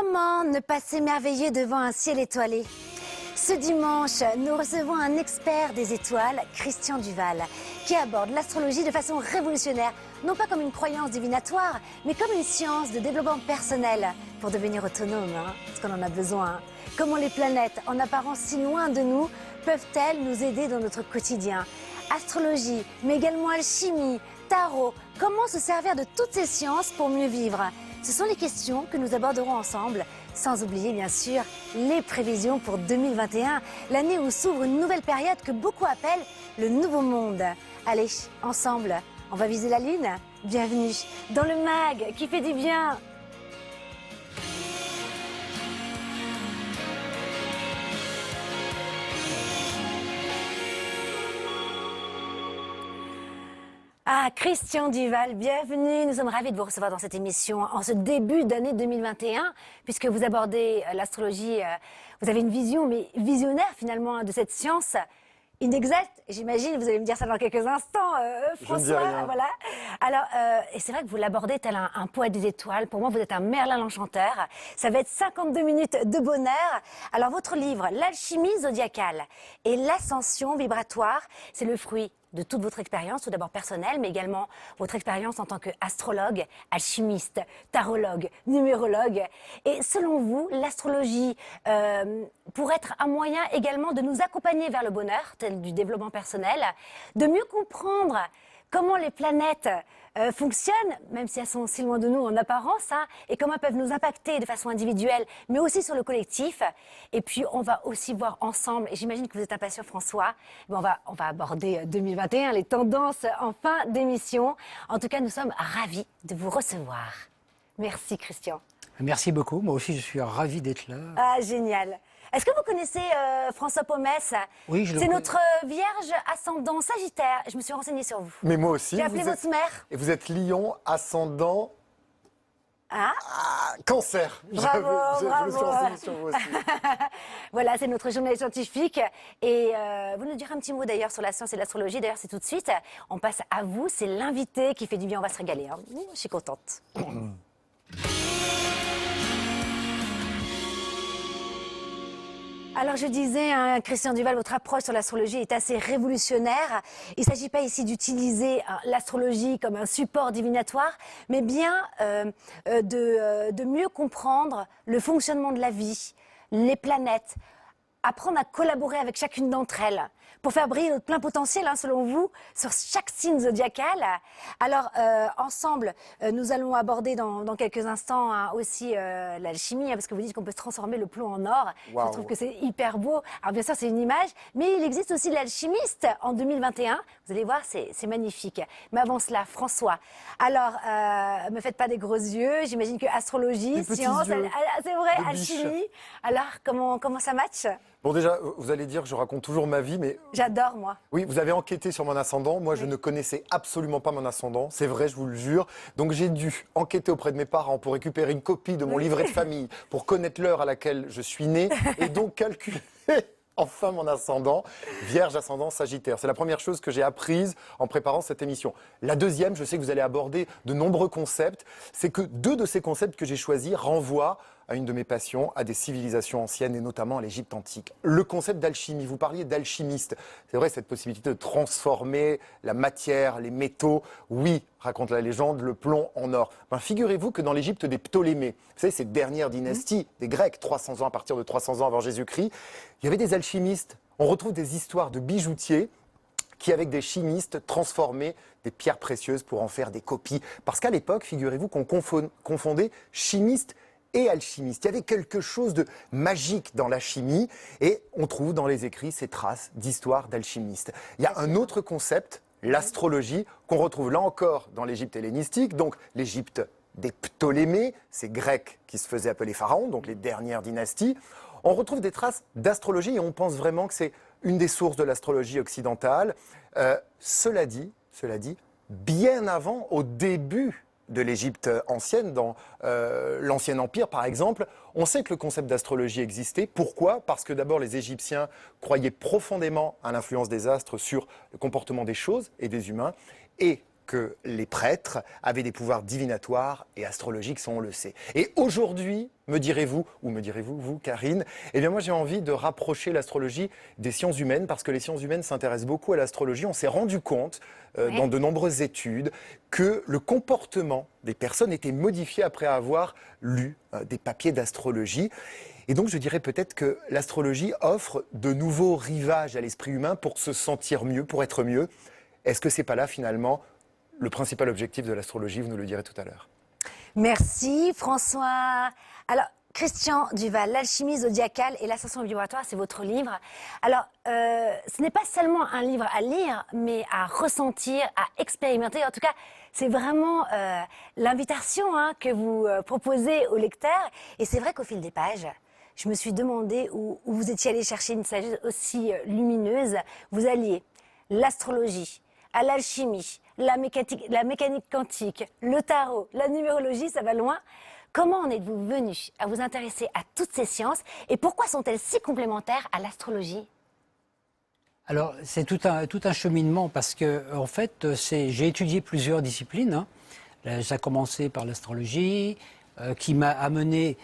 Comment ne pas s'émerveiller devant un ciel étoilé? Ce dimanche, nous recevons un expert des étoiles, Christian Duval, qui aborde l'astrologie de façon révolutionnaire, non pas comme une croyance divinatoire, mais comme une science de développement personnel pour devenir autonome, parce qu'on en a besoin. Comment les planètes, en apparence si loin de nous, peuvent-elles nous aider dans notre quotidien? Astrologie, mais également alchimie, tarot, comment se servir de toutes ces sciences pour mieux vivre? Ce sont les questions que nous aborderons ensemble, sans oublier bien sûr les prévisions pour 2021, l'année où s'ouvre une nouvelle période que beaucoup appellent le nouveau monde. Allez, ensemble, on va viser la lune? Bienvenue dans le MAG qui fait du bien. Ah, Christian Duval, bienvenue. Nous sommes ravis de vous recevoir dans cette émission en ce début d'année 2021, puisque vous abordez l'astrologie, vous avez une vision, mais visionnaire finalement, de cette science inexacte. J'imagine, vous allez me dire ça dans quelques instants, François. Je ne dis rien. Voilà. Alors, et c'est vrai que vous l'abordez tel un poète des étoiles. Pour moi, vous êtes un Merlin l'Enchanteur. Ça va être 52 minutes de bonheur. Alors, votre livre, L'Alchimie zodiacale et l'ascension vibratoire, c'est le fruit de toute votre expérience, tout d'abord personnelle, mais également votre expérience en tant qu'astrologue, alchimiste, tarologue, numérologue. Et selon vous, l'astrologie pourrait être un moyen également de nous accompagner vers le bonheur, tel du développement personnel, de mieux comprendre comment les planètes fonctionnent, même si elles sont si loin de nous en apparence, et comment elles peuvent nous impacter de façon individuelle, mais aussi sur le collectif. Et puis, on va aussi voir ensemble, et j'imagine que vous êtes impatient, François, on va aborder 2021, les tendances en fin d'émission. En tout cas, nous sommes ravis de vous recevoir. Merci, Christian. Merci beaucoup. Moi aussi, je suis ravi d'être là. Ah, génial. Est-ce que vous connaissez François Pomès? Oui, je le C'est connais. notre Vierge ascendant Sagittaire. Je me suis renseignée sur vous. Mais moi aussi. J'ai appelé votre mère. Et vous êtes Lion, ascendant, Cancer. Bravo, Je me suis renseigné sur vous aussi. Voilà, c'est notre journal scientifique. Et vous nous direz un petit mot d'ailleurs sur la science et l'astrologie. D'ailleurs, c'est tout de suite. On passe à vous. C'est l'invité qui fait du bien. On va se régaler. Je suis contente. Alors je disais, Christian Duval, votre approche sur l'astrologie est assez révolutionnaire. Il ne s'agit pas ici d'utiliser l'astrologie comme un support divinatoire, mais bien de mieux comprendre le fonctionnement de la vie, les planètes, apprendre à collaborer avec chacune d'entre elles pour faire briller notre plein potentiel, selon vous, sur chaque signe zodiacal. Alors, ensemble, nous allons aborder dans quelques instants aussi l'alchimie, parce que vous dites qu'on peut transformer le plomb en or. Wow. Je trouve que c'est hyper beau. Alors, bien sûr, c'est une image, mais il existe aussi l'alchimiste en 2021. Vous allez voir, c'est magnifique. Mais avant cela, François, alors, me faites pas des gros yeux. J'imagine que astrologie, Des petits science, yeux c'est vrai, de biche. alchimie. Alors, comment ça match? Bon, déjà, vous allez dire que je raconte toujours ma vie, mais J'adore, moi. oui, vous avez enquêté sur mon ascendant. Moi, je ne connaissais absolument pas mon ascendant. C'est vrai, je vous le jure. Donc, j'ai dû enquêter auprès de mes parents pour récupérer une copie de mon livret de famille, pour connaître l'heure à laquelle je suis né, et donc calculer enfin mon ascendant, Vierge ascendant Sagittaire. C'est la première chose que j'ai apprise en préparant cette émission. La deuxième, je sais que vous allez aborder de nombreux concepts, c'est que deux de ces concepts que j'ai choisis renvoient à une de mes passions, à des civilisations anciennes et notamment à l'Égypte antique. Le concept d'alchimie, vous parliez d'alchimiste. C'est vrai, cette possibilité de transformer la matière, les métaux. Oui, raconte la légende, le plomb en or. Figurez-vous que dans l'Égypte des Ptolémées, vous savez, cette dernière dynastie des Grecs, 300 ans à partir de 300 ans avant Jésus-Christ, il y avait des alchimistes. On retrouve des histoires de bijoutiers qui, avec des chimistes, transformaient des pierres précieuses pour en faire des copies. Parce qu'à l'époque, figurez-vous qu'on confondait chimistes et alchimiste. Il y avait quelque chose de magique dans la chimie et on trouve dans les écrits ces traces d'histoire d'alchimistes. Il y a un autre concept, l'astrologie, qu'on retrouve là encore dans l'Égypte hellénistique, donc l'Égypte des Ptolémées, ces Grecs qui se faisaient appeler pharaons, donc les dernières dynasties. On retrouve des traces d'astrologie et on pense vraiment que c'est une des sources de l'astrologie occidentale. Cela dit, bien avant, au début de l'Égypte ancienne, dans l'Ancien Empire par exemple, on sait que le concept d'astrologie existait. Pourquoi? Parce que d'abord les Égyptiens croyaient profondément à l'influence des astres sur le comportement des choses et des humains. Et que les prêtres avaient des pouvoirs divinatoires et astrologiques, ça on le sait. Et aujourd'hui, me direz-vous, ou me direz-vous, vous, Karine, eh bien moi j'ai envie de rapprocher l'astrologie des sciences humaines, parce que les sciences humaines s'intéressent beaucoup à l'astrologie. On s'est rendu compte, dans de nombreuses études, que le comportement des personnes était modifié après avoir lu des papiers d'astrologie. Et donc je dirais peut-être que l'astrologie offre de nouveaux rivages à l'esprit humain pour se sentir mieux, pour être mieux. Est-ce que c'est pas là finalement le principal objectif de l'astrologie? Vous nous le direz tout à l'heure. Merci François. Alors, Christian Duval, l'alchimie zodiacale et l'ascension vibratoire, c'est votre livre. Alors, ce n'est pas seulement un livre à lire, mais à ressentir, à expérimenter. En tout cas, c'est vraiment l'invitation que vous proposez au lecteur. Et c'est vrai qu'au fil des pages, je me suis demandé où vous étiez allé chercher une sagesse aussi lumineuse. Vous alliez l'astrologie à l'alchimie, la mécanique quantique, le tarot, la numérologie, ça va loin. Comment en êtes-vous venu à vous intéresser à toutes ces sciences et pourquoi sont-elles si complémentaires à l'astrologie? Alors, c'est tout un cheminement parce que, en fait, j'ai étudié plusieurs disciplines. Ça a commencé par l'astrologie, qui m'a amené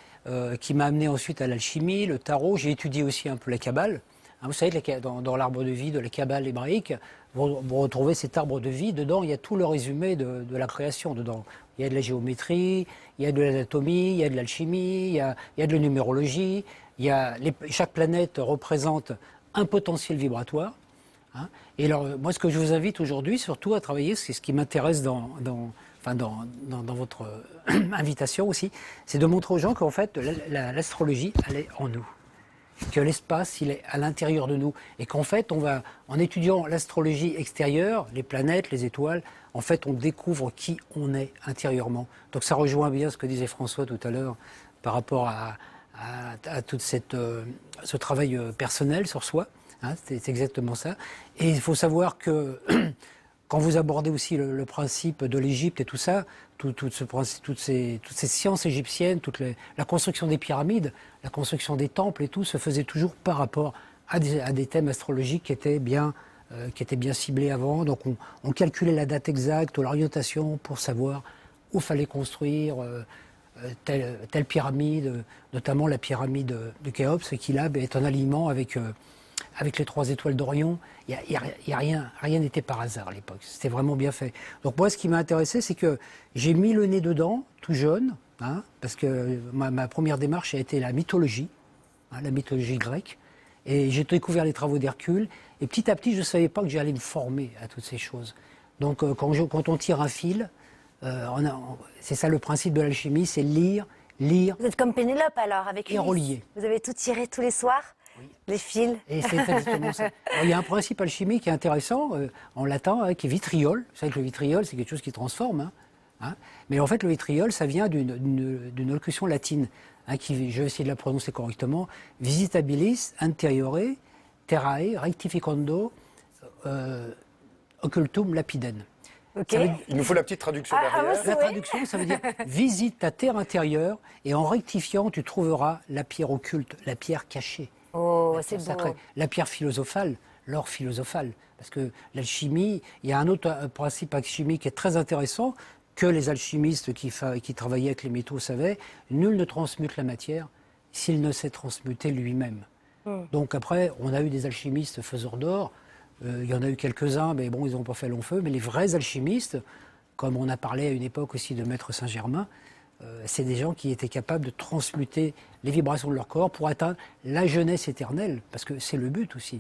ensuite à l'alchimie, le tarot. J'ai étudié aussi un peu la Kabbale. Vous savez, dans l'arbre de vie de la Kabbale hébraïque, vous retrouvez cet arbre de vie. Dedans, il y a tout le résumé de la création. Dedans, il y a de la géométrie, il y a de l'anatomie, il y a de l'alchimie, il y a de la numérologie. Chaque planète représente un potentiel vibratoire. Et alors, moi, ce que je vous invite aujourd'hui, surtout à travailler, c'est ce qui m'intéresse dans votre invitation aussi, c'est de montrer aux gens qu'en fait, l'astrologie, elle est en nous. Que l'espace, il est à l'intérieur de nous. Et qu'en fait, en étudiant l'astrologie extérieure, les planètes, les étoiles, en fait, on découvre qui on est intérieurement. Donc ça rejoint bien ce que disait François tout à l'heure par rapport à tout ce travail personnel sur soi. C'est exactement ça. Et il faut savoir que quand vous abordez aussi le principe de l'Égypte et tout ça, toutes ces sciences égyptiennes, la construction des pyramides, la construction des temples et tout, se faisait toujours par rapport à des thèmes astrologiques qui étaient bien ciblés avant. Donc on calculait la date exacte ou l'orientation pour savoir où fallait construire telle pyramide, notamment la pyramide de Khéops, qui là est en alignement avec les 3 étoiles d'Orion. Rien n'était par hasard à l'époque. C'était vraiment bien fait. Donc moi, ce qui m'a intéressé, c'est que j'ai mis le nez dedans, tout jeune, parce que ma première démarche a été la mythologie grecque. Et j'ai découvert les travaux d'Hercule. Et petit à petit, je ne savais pas que j'allais me former à toutes ces choses. Donc quand on tire un fil, c'est ça le principe de l'alchimie, c'est lire. Vous êtes comme Pénélope alors, avec et relier. Vous avez tout tiré tous les soirs? Les fils. Et c'est exactement ça. Alors, il y a un principe alchimique qui est intéressant en latin, qui est vitriol. Vous savez que le vitriol, c'est quelque chose qui transforme. Mais en fait, le vitriol, ça vient d'une locution latine, qui, je vais essayer de la prononcer correctement, visitabilis anteriore terrae rectificando occultum lapidem. Okay. Il nous faut la petite traduction derrière. La traduction, ça veut dire visite ta terre intérieure et en rectifiant, tu trouveras la pierre occulte, la pierre cachée. Oh, c'est beau. Sacrée. La pierre philosophale, l'or philosophal. Parce que l'alchimie, il y a un autre principe alchimique qui est très intéressant, que les alchimistes qui travaillaient avec les métaux savaient, nul ne transmute la matière s'il ne s'est transmuté lui-même. Donc après, on a eu des alchimistes faiseurs d'or, il y en a eu quelques-uns, mais bon, ils n'ont pas fait long feu, mais les vrais alchimistes, comme on a parlé à une époque aussi de Maître Saint-Germain, c'est des gens qui étaient capables de transmuter les vibrations de leur corps pour atteindre la jeunesse éternelle, parce que c'est le but aussi.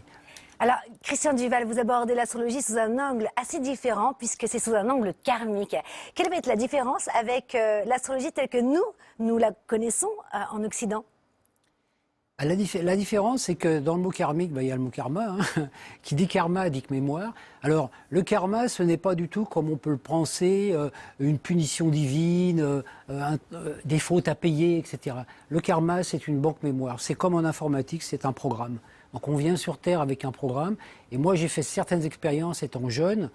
Alors, Christian Duval, vous abordez l'astrologie sous un angle assez différent, puisque c'est sous un angle karmique. Quelle va être la différence avec l'astrologie telle que nous la connaissons en Occident? La différence, c'est que dans le mot karmique, il y a le mot karma, qui dit karma, dit que mémoire. Alors, le karma, ce n'est pas du tout, comme on peut le penser, une punition divine, des fautes à payer, etc. Le karma, c'est une banque mémoire. C'est comme en informatique, c'est un programme. Donc, on vient sur Terre avec un programme. Et moi, j'ai fait certaines expériences étant jeune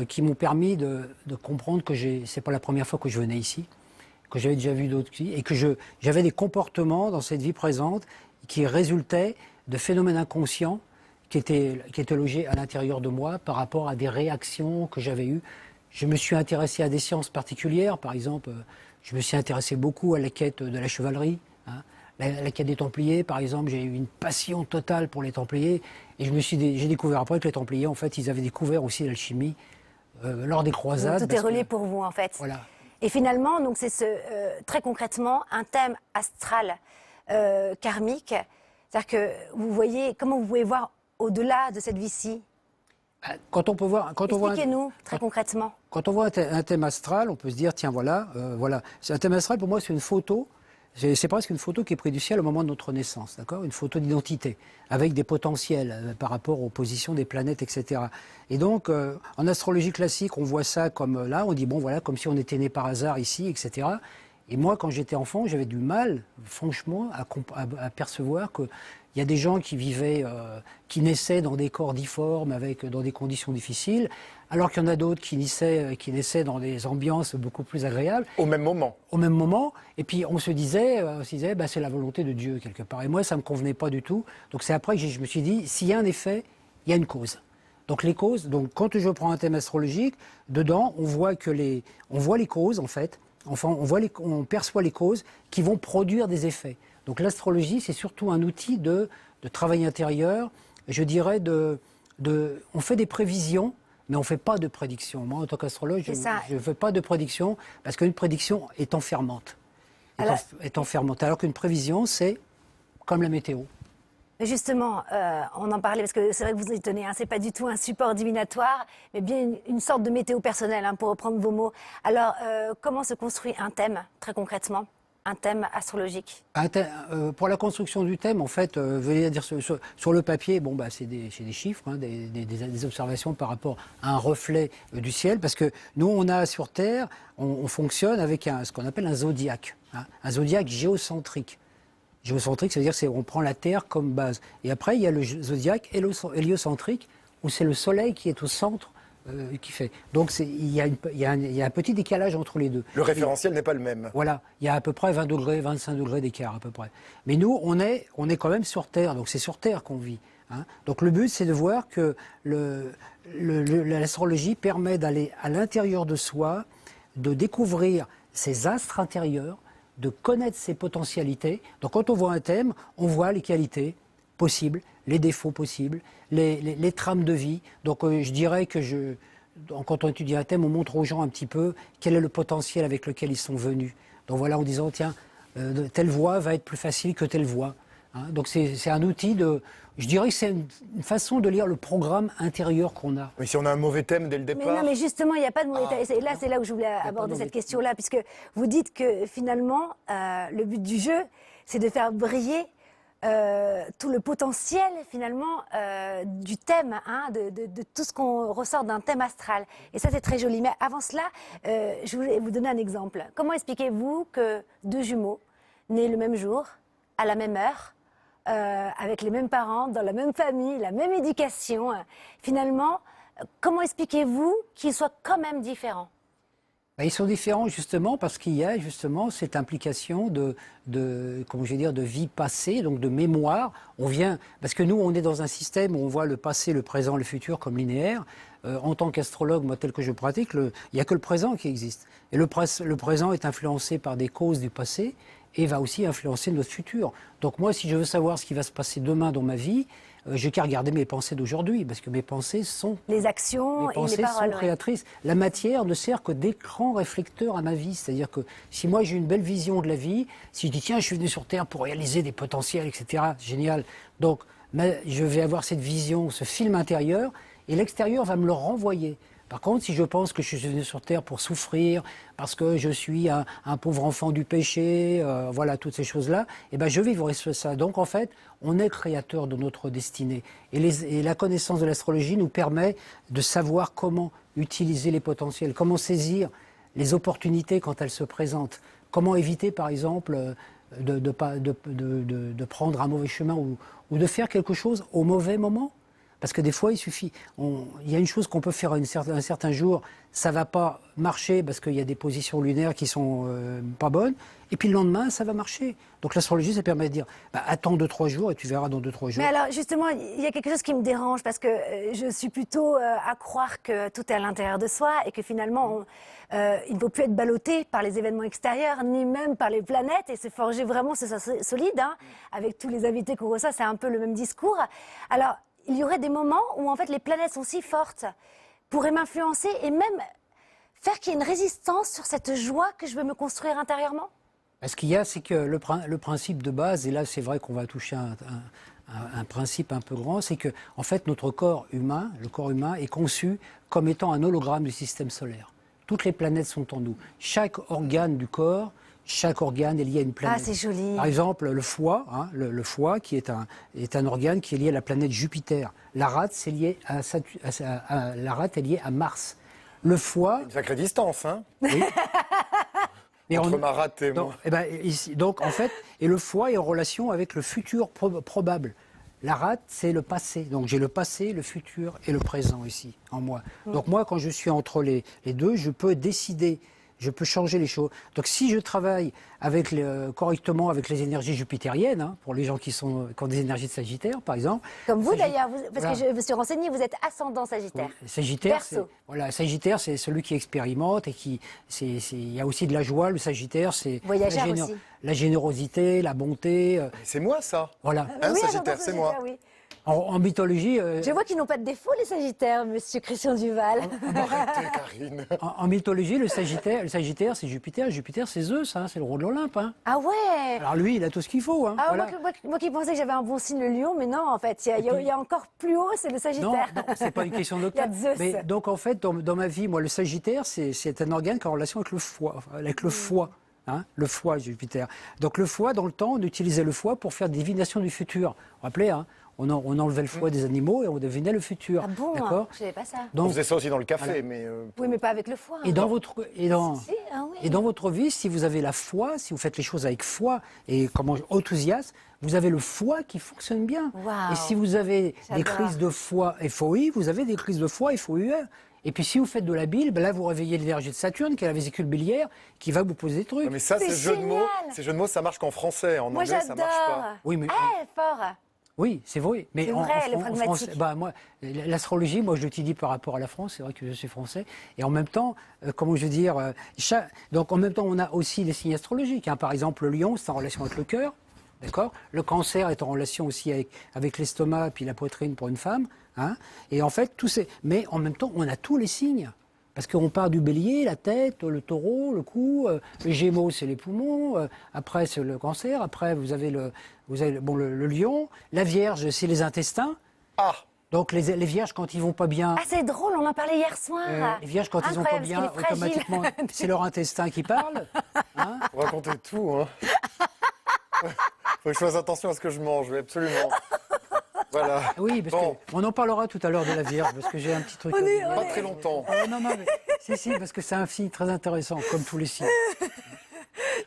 qui m'ont permis de comprendre que c'est pas la première fois que je venais ici, que j'avais déjà vu d'autres et que j'avais des comportements dans cette vie présente qui résultaient de phénomènes inconscients qui étaient logés à l'intérieur de moi par rapport à des réactions que j'avais eues Je me suis intéressé à des sciences particulières, par exemple, je me suis intéressé beaucoup à la quête de la chevalerie, hein. La quête des Templiers, par exemple, j'ai eu une passion totale pour les Templiers, et j'ai découvert après que les Templiers, en fait, ils avaient découvert aussi l'alchimie lors des croisades. Tout est relié pour vous, en fait. Voilà. Et finalement, donc c'est très concrètement un thème astral karmique. C'est-à-dire que vous voyez, comment vous pouvez voir au-delà de cette vie-ci? Quand on peut voir, Expliquez-nous très concrètement. quand on voit un thème astral, on peut se dire, tiens, voilà. Un thème astral, pour moi, c'est une photo. C'est presque une photo qui est prise du ciel au moment de notre naissance, d'accord? Une photo d'identité, avec des potentiels par rapport aux positions des planètes, etc. Et donc, en astrologie classique, on voit ça comme là, on dit, bon, voilà, comme si on était né par hasard ici, etc. Et moi, quand j'étais enfant, j'avais du mal, franchement, à percevoir qu'il y a des gens qui vivaient, qui naissaient dans des corps difformes, dans des conditions difficiles, alors qu'il y en a d'autres qui naissaient dans des ambiances beaucoup plus agréables. Au même moment. Au même moment. Et puis on se disait bah, c'est la volonté de Dieu, quelque part. Et moi, ça ne me convenait pas du tout. Donc c'est après que je me suis dit, s'il y a un effet, il y a une cause. Donc les causes, donc quand je prends un thème astrologique, dedans, on voit les causes, en fait. Enfin, on perçoit les causes qui vont produire des effets. Donc l'astrologie, c'est surtout un outil de travail intérieur. Je dirais on fait des prévisions, mais on ne fait pas de prédictions. Moi, en tant qu'astrologue, je ne fais pas de prédictions parce qu'une prédiction est enfermante. Alors qu'une prévision, c'est comme la météo. Justement, on en parlait parce que c'est vrai que vous y tenez, hein, c'est pas du tout un support divinatoire, mais bien une sorte de météo personnelle, hein, pour reprendre vos mots. Alors, comment se construit un thème, très concrètement, un thème astrologique? Pour la construction du thème, en fait, venez dire sur le papier, bon, bah, c'est des chiffres, hein, des observations par rapport à un reflet du ciel, parce que nous, on a sur Terre, on fonctionne avec ce qu'on appelle un zodiaque, hein, un zodiaque géocentrique. Géocentrique, ça veut dire qu'on prend la Terre comme base. Et après, il y a le zodiaque héliocentrique, où c'est le Soleil qui est au centre qui fait. Donc il y a un petit décalage entre les deux. Le référentiel n'est pas le même. Voilà, il y a à peu près 20 degrés, 25 degrés d'écart à peu près. Mais nous, on est quand même sur Terre, donc c'est sur Terre qu'on vit, hein. Donc le but, c'est de voir que l'astrologie permet d'aller à l'intérieur de soi, de découvrir ses astres intérieurs, de connaître ses potentialités. Donc quand on voit un thème, on voit les qualités possibles, les défauts possibles, les trames de vie. Donc je dirais que quand on étudie un thème, on montre aux gens un petit peu quel est le potentiel avec lequel ils sont venus. Donc voilà, en disant, tiens, telle voie va être plus facile que telle voie, hein. Donc c'est un outil je dirais que c'est une façon de lire le programme intérieur qu'on a. Mais si on a un mauvais thème dès le départ... Mais non, mais justement, il n'y a pas de mauvais thème. Et là, c'est là où je voulais aborder cette question-là, puisque vous dites que finalement, le but du jeu, c'est de faire briller tout le potentiel finalement du thème, hein, de tout ce qu'on ressort d'un thème astral. Et ça, c'est très joli. Mais avant cela, je voulais vous donner un exemple. Comment expliquez-vous que deux jumeaux nés le même jour, à la même heure, avec les mêmes parents, dans la même famille, la même éducation, finalement, comment expliquez-vous qu'ils soient quand même différents? Ils sont différents justement parce qu'il y a justement cette implication de vie passée, donc de mémoire. Parce que nous, on est dans un système où on voit le passé, le présent, le futur comme linéaire. En tant qu'astrologue, moi, tel que je pratique, il n'y a que le présent qui existe. Et le présent est influencé par des causes du passé et va aussi influencer notre futur. Donc moi, si je veux savoir ce qui va se passer demain dans ma vie, je n'ai qu'à regarder mes pensées d'aujourd'hui, parce que mes pensées sont... Les actions et les paroles. Sont créatrices. La matière ne sert que d'écran réflecteur à ma vie. C'est-à-dire que si moi j'ai une belle vision de la vie, si je dis tiens, je suis venu sur Terre pour réaliser des potentiels, etc., génial. Donc je vais avoir cette vision, ce film intérieur, et l'extérieur va me le renvoyer. Par contre, si je pense que je suis venu sur Terre pour souffrir, parce que je suis un pauvre enfant du péché, voilà, toutes ces choses-là, eh ben, je vivrai ça. Donc, en fait, on est créateur de notre destinée. Et la connaissance de l'astrologie nous permet de savoir comment utiliser les potentiels, comment saisir les opportunités quand elles se présentent, comment éviter, par exemple, de prendre un mauvais chemin ou de faire quelque chose au mauvais moment. Parce que des fois, il suffit. Il y a une chose qu'on peut faire un certain jour, ça ne va pas marcher parce qu'il y a des positions lunaires qui ne sont pas bonnes. Et puis le lendemain, ça va marcher. Donc l'astrologie, ça permet de dire attends 2-3 jours et tu verras dans 2-3 jours. Mais alors, justement, il y a quelque chose qui me dérange parce que je suis plutôt à croire que tout est à l'intérieur de soi et que finalement, il ne faut plus être ballotté par les événements extérieurs, ni même par les planètes et se forger vraiment ce solide. Hein. Avec tous les invités qu'on reçoit, c'est un peu le même discours. Alors, il y aurait des moments où, en fait, les planètes sont si fortes, pourraient m'influencer et même faire qu'il y ait une résistance sur cette joie que je veux me construire intérieurement? Ce qu'il y a, c'est que le principe de base, et là c'est vrai qu'on va toucher un principe un peu grand, c'est que en fait notre corps humain, le corps humain est conçu comme étant un hologramme du système solaire. Toutes les planètes sont en nous. Chaque organe du corps, chaque organe est lié à une planète. Ah, c'est joli. Par exemple, le foie, hein, le foie qui est un organe qui est lié à la planète Jupiter. La rate, c'est lié la rate est liée à Mars. Le foie. Une sacrée distance, hein. Oui. Mais Entre ma rate et moi. Donc, en fait, et le foie est en relation avec le futur probable. La rate, c'est le passé. Donc, j'ai le passé, le futur et le présent ici, en moi. Donc, moi, quand je suis entre les deux, je peux décider, je peux changer les choses. Donc, si je travaille correctement avec les énergies jupitériennes, hein, pour les gens qui ont des énergies de Sagittaire, par exemple. Comme vous, d'ailleurs, parce voilà. que je me suis renseignée, vous êtes ascendant Sagittaire. Oui, Sagittaire, Sagittaire, c'est celui qui expérimente et il y a aussi de la joie. Le Sagittaire, c'est la générosité, la bonté. C'est moi, ça. Voilà. Hein, oui, Sagittaire, c'est moi. Oui. En mythologie. Je vois qu'ils n'ont pas de défaut, les Sagittaires, monsieur Christian Duval. Arrêtez, Karine. En mythologie, le Sagittaire, c'est Jupiter. Jupiter, c'est Zeus, hein, c'est le roi de l'Olympe. Hein. Ah ouais. Alors lui, il a tout ce qu'il faut. Hein, Ah, voilà. moi qui pensais que j'avais un bon signe, le lion, mais non, en fait, il y a encore plus haut, c'est le Sagittaire. Non, c'est pas une question de Il y a Zeus. Mais donc en fait, dans ma vie, moi, le Sagittaire, c'est un organe qui est en relation avec le foie, Hein, le foie, Jupiter. Donc le foie, dans le temps, on utilisait le foie pour faire des divinations du futur. Vous vous rappelez, hein, on enlevait le foie des animaux et on devinait le futur. Ah bon, d'accord. Je savais pas ça. On Donc, faisait ça aussi dans le café, voilà. mais... Oui, mais pas avec le foie. et hein. dans votre Oui. dans votre vie, si vous avez la foi, si vous faites les choses avec foi et comment enthousiasme, vous avez le foie qui fonctionne bien. Waouh. Et si vous avez des J'adore. crises de foi FOI, vous avez des crises de foi FOUE. Et puis si vous faites de la bile, ben là vous réveillez l'énergie de Saturne, qui est la vésicule biliaire, qui va vous poser des trucs. Non, mais ça, C'est ces jeux de mots, génial. ces jeux de mots, ça marche qu'en français. En Moi, anglais, ça marche j'adore. pas. Oui, mais Fort. oui, c'est vrai. Mais C'est vrai, le pragmatique. français, moi, l'astrologie, moi, je l'utilise par rapport à la France. C'est vrai que je suis français. Et en même temps, comment je veux dire, donc en même temps, on a aussi les signes astrologiques. Hein. Par exemple, le lion, c'est en relation avec le cœur. D'accord. Le cancer est en relation aussi avec l'estomac puis la poitrine pour une femme. Hein. Et en fait, mais en même temps, on a tous les signes. Parce qu'on part du bélier, la tête, le taureau, le cou, les gémeaux, c'est les poumons, après c'est le cancer, après vous avez le lion, la vierge, c'est les intestins. Ah, Donc les vierges, quand ils vont pas bien, Ah, c'est drôle, on en parlait hier soir. les vierges, quand ils vont pas Incroyable, bien, parce qu'il est fragile. automatiquement, c'est leur intestin qui parle. Hein. vous racontez tout, hein. Faut que je fasse attention à ce que je mange, oui, absolument. Voilà. Oui, parce Bon. qu'on en parlera tout à l'heure de la vierge, parce que j'ai un petit truc. à On est- dire. Pas très longtemps. Non, mais si, parce que c'est un signe très intéressant, comme tous les signes.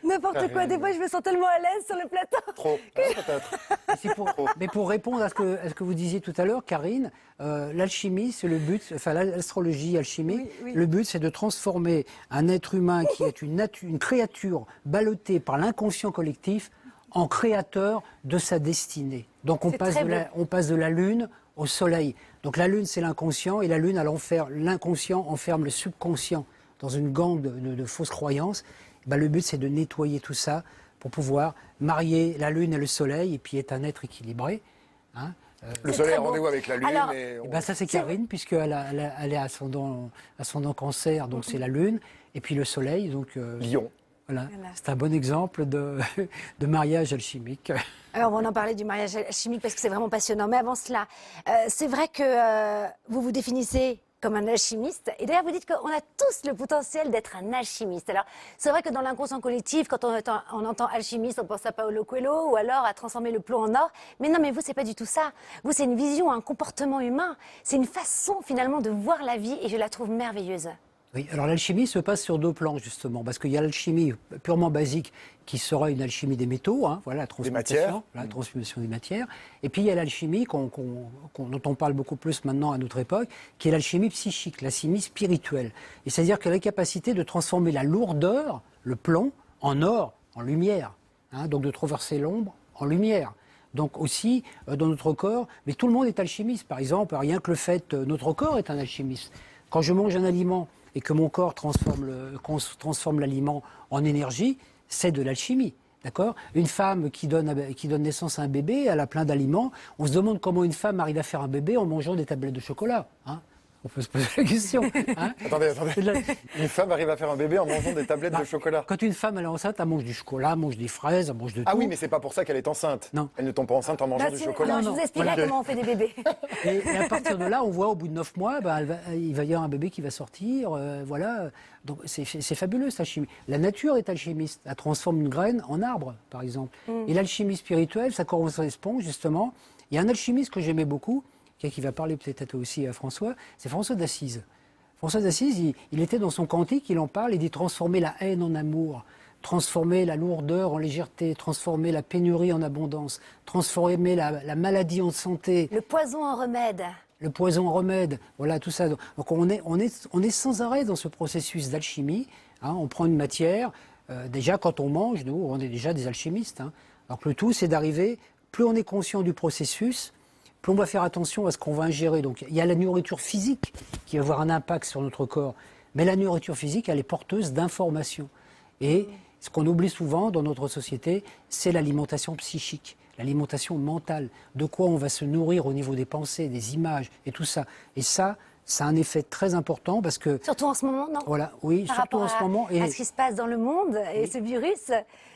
N'importe quoi, des fois je me sens tellement à l'aise sur le plateau. Trop, hein, peut-être. Mais pour répondre à ce que vous disiez tout à l'heure, Karine, l'alchimie, c'est le but, enfin l'astrologie alchimique, Oui. le but c'est de transformer un être humain qui est une créature ballottée par l'inconscient collectif en créateur de sa destinée. Donc on C'est passe, très beau. on passe de la lune au soleil. Donc la lune c'est l'inconscient et la lune à l'enfer, l'inconscient enferme le subconscient dans une gangue de fausses croyances. Ben, le but c'est de nettoyer tout ça pour pouvoir marier la lune et le soleil et puis être un être équilibré. Hein. Le C'est soleil très a beau. rendez-vous avec la lune. Alors, et on- Et ben ça c'est Karine puisqu'elle elle est ascendant cancer, donc c'est la lune, et puis le soleil, donc Lion. voilà. Voilà. C'est un bon exemple de mariage alchimique. Alors, on va en parler du mariage alchimique parce que c'est vraiment passionnant. Mais avant cela, c'est vrai que vous vous définissez comme un alchimiste. Et d'ailleurs, vous dites qu'on a tous le potentiel d'être un alchimiste. Alors, c'est vrai que dans l'inconscient collectif, quand on entend alchimiste, on pense à Paolo Coelho ou alors à transformer le plomb en or. Mais non, mais vous, c'est pas du tout ça. Vous, c'est une vision, un comportement humain. C'est une façon, finalement, de voir la vie et je la trouve merveilleuse. Oui, alors l'alchimie se passe sur deux plans justement, parce qu'il y a l'alchimie purement basique qui sera une alchimie des métaux, hein, voilà, la transmutation, la transmutation des matières, et puis il y a l'alchimie dont on parle beaucoup plus maintenant à notre époque, qui est l'alchimie psychique, l'alchimie spirituelle. Et c'est-à-dire qu'elle a la capacité de transformer la lourdeur, le plomb, en or, en lumière, hein, donc de traverser l'ombre en lumière. Donc aussi dans notre corps, mais tout le monde est alchimiste. Par exemple, rien que le fait, notre corps est un alchimiste. Quand je mange un aliment et que mon corps transforme l'aliment en énergie, c'est de l'alchimie. D'accord ? Une femme qui donne naissance à un bébé, elle a plein d'aliments. On se demande comment une femme arrive à faire un bébé en mangeant des tablettes de chocolat. Hein ? On peut se poser la question. Hein. Attendez. Une femme arrive à faire un bébé en mangeant des tablettes de chocolat. Quand une femme elle est enceinte, elle mange du chocolat, elle mange des fraises, elle mange de tout. Ah oui, mais c'est pas pour ça qu'elle est enceinte. Non. Elle ne tombe pas enceinte en mangeant du chocolat. Non, je vous expliquerai comment on fait des bébés. Et à partir de là, on voit au bout de 9 mois, il va y avoir un bébé qui va sortir. Voilà. Donc c'est fabuleux, cette alchimie. La nature est alchimiste. Elle transforme une graine en arbre, par exemple. Et l'alchimie spirituelle, ça correspond justement. Il y a un alchimiste que j'aimais beaucoup, qui va parler peut-être aussi à François, c'est François d'Assise. François d'Assise, il était dans son cantique, il en parle, il dit transformer la haine en amour, transformer la lourdeur en légèreté, transformer la pénurie en abondance, transformer la maladie en santé. Le poison en remède. Le poison en remède, voilà tout ça. Donc on est sans arrêt dans ce processus d'alchimie. Hein, on prend une matière, déjà quand on mange, nous, on est déjà des alchimistes. Hein. Alors que le tout, c'est d'arriver, plus on est conscient du processus, plus on va faire attention à ce qu'on va ingérer. Donc il y a la nourriture physique qui va avoir un impact sur notre corps. Mais la nourriture physique, elle est porteuse d'informations. Et ce qu'on oublie souvent dans notre société, c'est l'alimentation psychique, l'alimentation mentale. De quoi on va se nourrir au niveau des pensées, des images et tout ça. Et ça a un effet très important parce que... Surtout en ce moment, non ? Voilà, oui, Par surtout en ce moment. À ce qui se passe dans le monde et ce virus.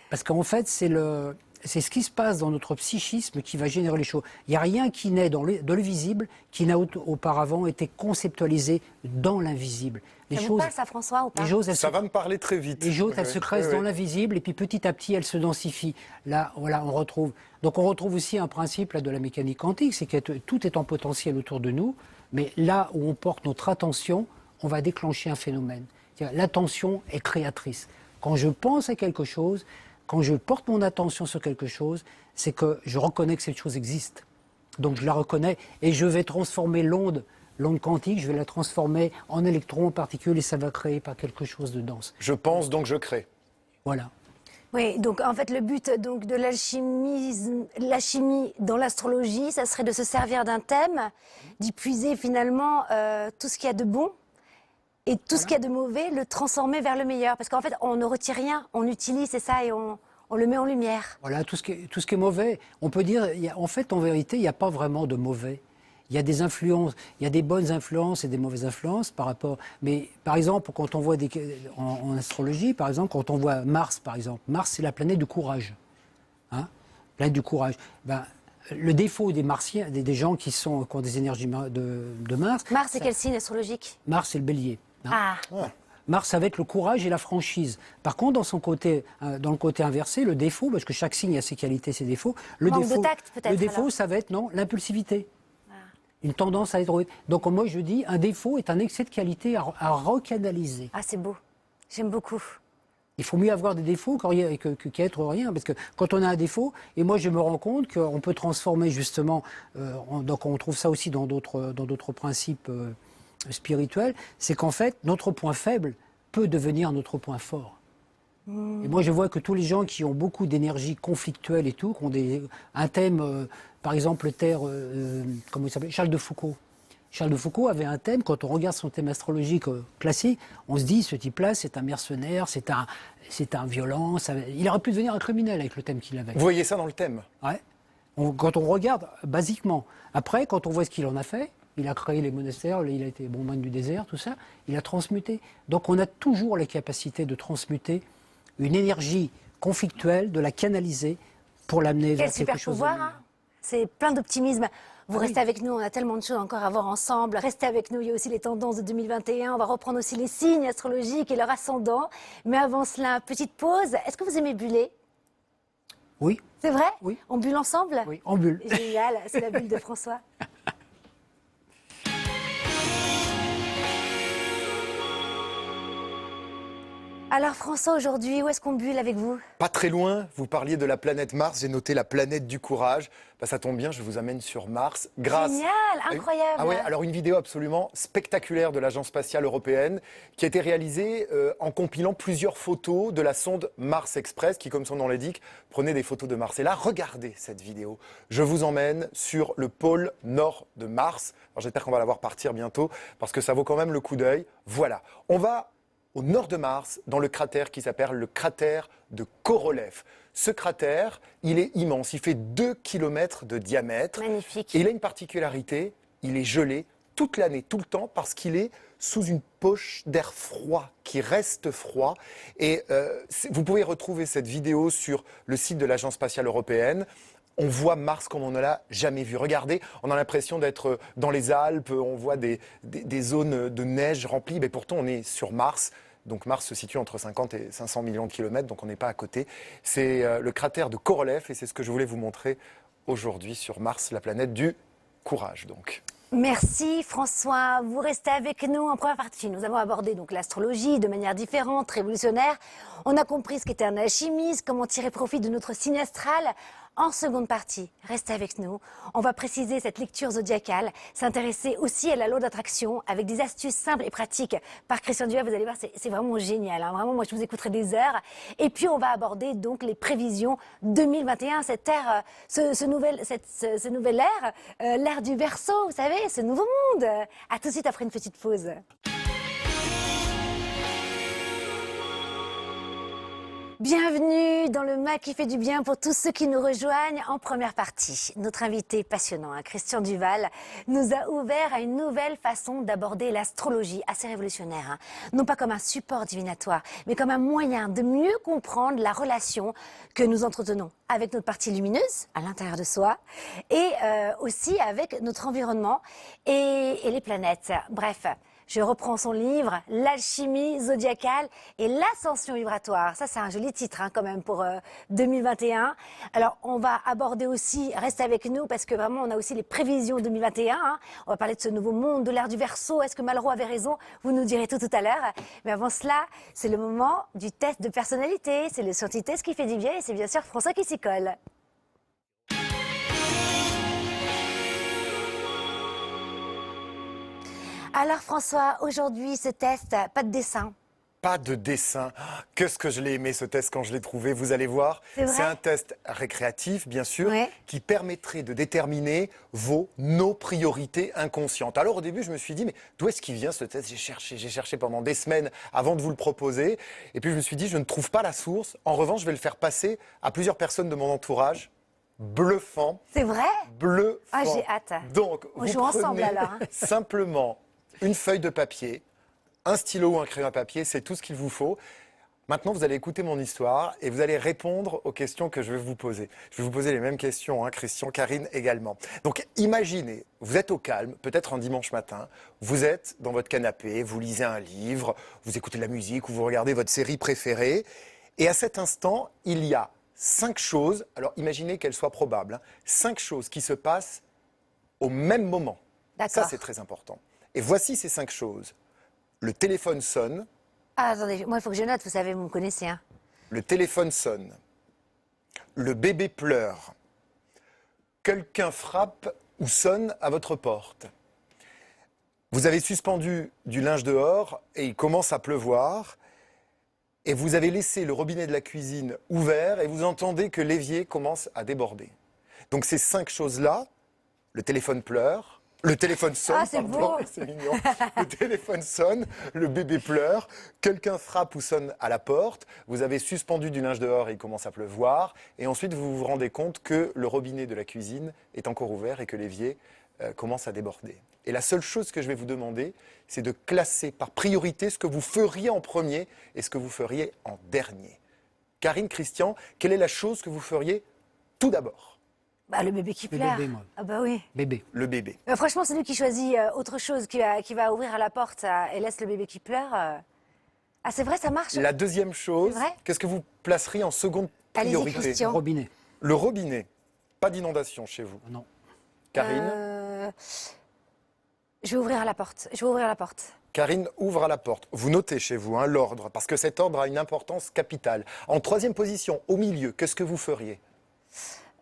Parce qu'en fait, c'est ce qui se passe dans notre psychisme qui va générer les choses. Il n'y a rien qui naît dans le visible qui n'a auparavant été conceptualisé dans l'invisible. Ça vous parle, ça, François, ou pas ? Ça va me parler très vite. Les choses, elles se créent dans l'invisible et puis petit à petit, elles se densifient. Là, voilà, on retrouve. Donc, on retrouve aussi un principe là, de la mécanique quantique, c'est que tout est en potentiel autour de nous, mais là où on porte notre attention, on va déclencher un phénomène. L'attention est créatrice. Quand je pense à quelque chose, quand je porte mon attention sur quelque chose, c'est que je reconnais que cette chose existe. Donc je la reconnais et je vais transformer l'onde quantique, je vais la transformer en électrons, en particules, et ça va créer par quelque chose de dense. Je pense, donc je crée. Voilà. Oui, donc en fait le but donc, de l'alchimie dans l'astrologie, ça serait de se servir d'un thème, d'y puiser finalement tout ce qu'il y a de bon, et tout ce qu'il y a de mauvais, le transformer vers le meilleur. Parce qu'en fait, on ne retire rien, on utilise, c'est ça, et on le met en lumière. Voilà, tout ce qui est mauvais. On peut dire, en fait, en vérité, il n'y a pas vraiment de mauvais. Il y a des influences, il y a des bonnes influences et des mauvaises influences par rapport... Mais par exemple, quand on voit en astrologie, par exemple, quand on voit Mars, par exemple, Mars, c'est la planète du courage. Hein, planète du courage. Le défaut des Martiens, des gens qui ont des énergies de Mars... Mars, c'est quel signe astrologique ? Mars, c'est le bélier. Hein. Ah. Mars avec le courage et la franchise. Par contre, dans le côté inversé, le défaut, parce que chaque signe a ses qualités, ses défauts. Manque de tact, peut-être. Le défaut, ça va être l'impulsivité. Une tendance à être... Donc moi, je dis, un défaut est un excès de qualité à recanaliser. Ah, c'est beau. J'aime beaucoup. Il faut mieux avoir des défauts qu'être rien. Parce que quand on a un défaut, et moi je me rends compte qu'on peut transformer justement, donc on trouve ça aussi dans d'autres principes spirituels, c'est qu'en fait, notre point faible peut devenir notre point fort. Et moi je vois que tous les gens qui ont beaucoup d'énergie conflictuelle et tout, qui ont un thème, par exemple le terre, comment il s'appelle, Charles de Foucault. Charles de Foucault avait un thème, quand on regarde son thème astrologique classique, on se dit, ce type-là, c'est un mercenaire, c'est un violent, il aurait pu devenir un criminel avec le thème qu'il avait. Vous voyez ça dans le thème ? Ouais. Quand on regarde, basiquement. Après, quand on voit ce qu'il en a fait, il a créé les monastères, il a été moine du désert, tout ça, il a transmuté. Donc on a toujours la capacité de transmuter une énergie conflictuelle, de la canaliser pour l'amener vers quelque chose de meilleur. Hein. C'est plein d'optimisme. Vous restez avec nous, on a tellement de choses encore à voir ensemble. Restez avec nous, il y a aussi les tendances de 2021. On va reprendre aussi les signes astrologiques et leur ascendant. Mais avant cela, petite pause. Est-ce que vous aimez buller ? Oui. C'est vrai ? Oui. On bulle ensemble ? Oui, on bulle. Génial, c'est la bulle de François. Alors François, aujourd'hui, où est-ce qu'on bulle avec vous? Pas très loin, vous parliez de la planète Mars, j'ai noté la planète du courage. Bah, ça tombe bien, je vous amène sur Mars grâce... Génial, incroyable. Ah ouais, alors une vidéo absolument spectaculaire de l'Agence spatiale européenne qui a été réalisée en compilant plusieurs photos de la sonde Mars Express qui, comme son nom l'indique, prenait des photos de Mars. Et là, regardez cette vidéo. Je vous emmène sur le pôle nord de Mars. Alors j'espère qu'on va la voir partir bientôt parce que ça vaut quand même le coup d'œil. Voilà, on va au nord de Mars, dans le cratère qui s'appelle le cratère de Korolev. Ce cratère, il est immense, il fait 2 km de diamètre. Magnifique. Et il a une particularité, il est gelé toute l'année, tout le temps, parce qu'il est sous une poche d'air froid, qui reste froid. Et vous pouvez retrouver cette vidéo sur le site de l'Agence spatiale européenne. On voit Mars comme on ne l'a jamais vu. Regardez, on a l'impression d'être dans les Alpes, on voit des zones de neige remplies, mais pourtant on est sur Mars. Donc Mars se situe entre 50 et 500 millions de kilomètres, donc on n'est pas à côté. C'est le cratère de Korolev et c'est ce que je voulais vous montrer aujourd'hui sur Mars, la planète du courage donc. Merci François, vous restez avec nous en première partie. Nous avons abordé donc l'astrologie de manière différente, révolutionnaire. On a compris ce qu'était un alchimiste, comment tirer profit de notre signe astral. En seconde partie, restez avec nous. On va préciser cette lecture zodiacale, s'intéresser aussi à la loi d'attraction avec des astuces simples et pratiques par Christian Duval. Vous allez voir, c'est vraiment génial. Hein. Vraiment, moi, je vous écouterai des heures. Et puis, on va aborder donc les prévisions 2021, cette ère, ce nouvel ère, l'ère du Verseau, vous savez, ce nouveau monde. À tout de suite après une petite pause. Bienvenue dans le MAC qui fait du bien pour tous ceux qui nous rejoignent en première partie. Notre invité passionnant, Christian Duval, nous a ouvert à une nouvelle façon d'aborder l'astrologie, assez révolutionnaire. Hein. Non pas comme un support divinatoire, mais comme un moyen de mieux comprendre la relation que nous entretenons avec notre partie lumineuse, à l'intérieur de soi, et aussi avec notre environnement et les planètes. Bref. Je reprends son livre, L'alchimie zodiacale et l'ascension vibratoire. Ça, c'est un joli titre hein, quand même pour 2021. Alors, on va aborder aussi, reste avec nous parce que vraiment, on a aussi les prévisions 2021. Hein. On va parler de ce nouveau monde, de l'ère du Verseau. Est-ce que Malraux avait raison? Vous nous direz tout à l'heure. Mais avant cela, c'est le moment du test de personnalité. C'est le scienti-test qui fait du bien et c'est bien sûr François qui s'y colle. Alors François, aujourd'hui ce test, pas de dessin. Pas de dessin. Qu'est-ce que je l'ai aimé ce test quand je l'ai trouvé, vous allez voir. C'est un test récréatif, bien sûr, qui permettrait de déterminer nos priorités inconscientes. Alors au début, je me suis dit, mais d'où est-ce qu'il vient ce test? J'ai cherché pendant des semaines avant de vous le proposer. Et puis je me suis dit, je ne trouve pas la source. En revanche, je vais le faire passer à plusieurs personnes de mon entourage. Bluffant. C'est vrai? Bluffant. Ah, j'ai hâte. Donc, on joue ensemble alors. Hein. Simplement une feuille de papier, un stylo ou un crayon à papier, c'est tout ce qu'il vous faut. Maintenant, vous allez écouter mon histoire et vous allez répondre aux questions que je vais vous poser. Je vais vous poser les mêmes questions, hein, Christian, Karine également. Donc, imaginez, vous êtes au calme, peut-être un dimanche matin, vous êtes dans votre canapé, vous lisez un livre, vous écoutez de la musique ou vous regardez votre série préférée. Et à cet instant, il y a 5 choses, alors imaginez qu'elles soient probables, hein, 5 choses qui se passent au même moment. Ça, c'est très important. Et voici ces 5 choses. Le téléphone sonne. Ah, attendez, moi, il faut que je note, vous savez, vous me connaissez. Hein. Le téléphone sonne. Le bébé pleure. Quelqu'un frappe ou sonne à votre porte. Vous avez suspendu du linge dehors et il commence à pleuvoir. Et vous avez laissé le robinet de la cuisine ouvert et vous entendez que l'évier commence à déborder. Donc ces 5 choses-là, le téléphone pleure. Le téléphone sonne, c'est beau. C'est mignon. Le téléphone sonne, le bébé pleure, quelqu'un frappe ou sonne à la porte, vous avez suspendu du linge dehors et il commence à pleuvoir, et ensuite vous vous rendez compte que le robinet de la cuisine est encore ouvert et que l'évier commence à déborder. Et la seule chose que je vais vous demander, c'est de classer par priorité ce que vous feriez en premier et ce que vous feriez en dernier. Karine, Christian, quelle est la chose que vous feriez tout d'abord ? Bah, le bébé qui pleure. Le bébé, moi. Ah bah oui. Bébé. Le bébé. Franchement, celui qui choisit autre chose, qui va ouvrir à la porte et laisse le bébé qui pleure. Ah, c'est vrai, ça marche? La deuxième chose, C'est vrai qu'est-ce que vous placeriez en seconde priorité? Christian. Le robinet. Le robinet. Pas d'inondation chez vous. Non. Karine? Je vais ouvrir à la porte. Je vais ouvrir la porte. Karine ouvre à la porte. Vous notez chez vous l'ordre, parce que cet ordre a une importance capitale. En troisième position, au milieu, qu'est-ce que vous feriez?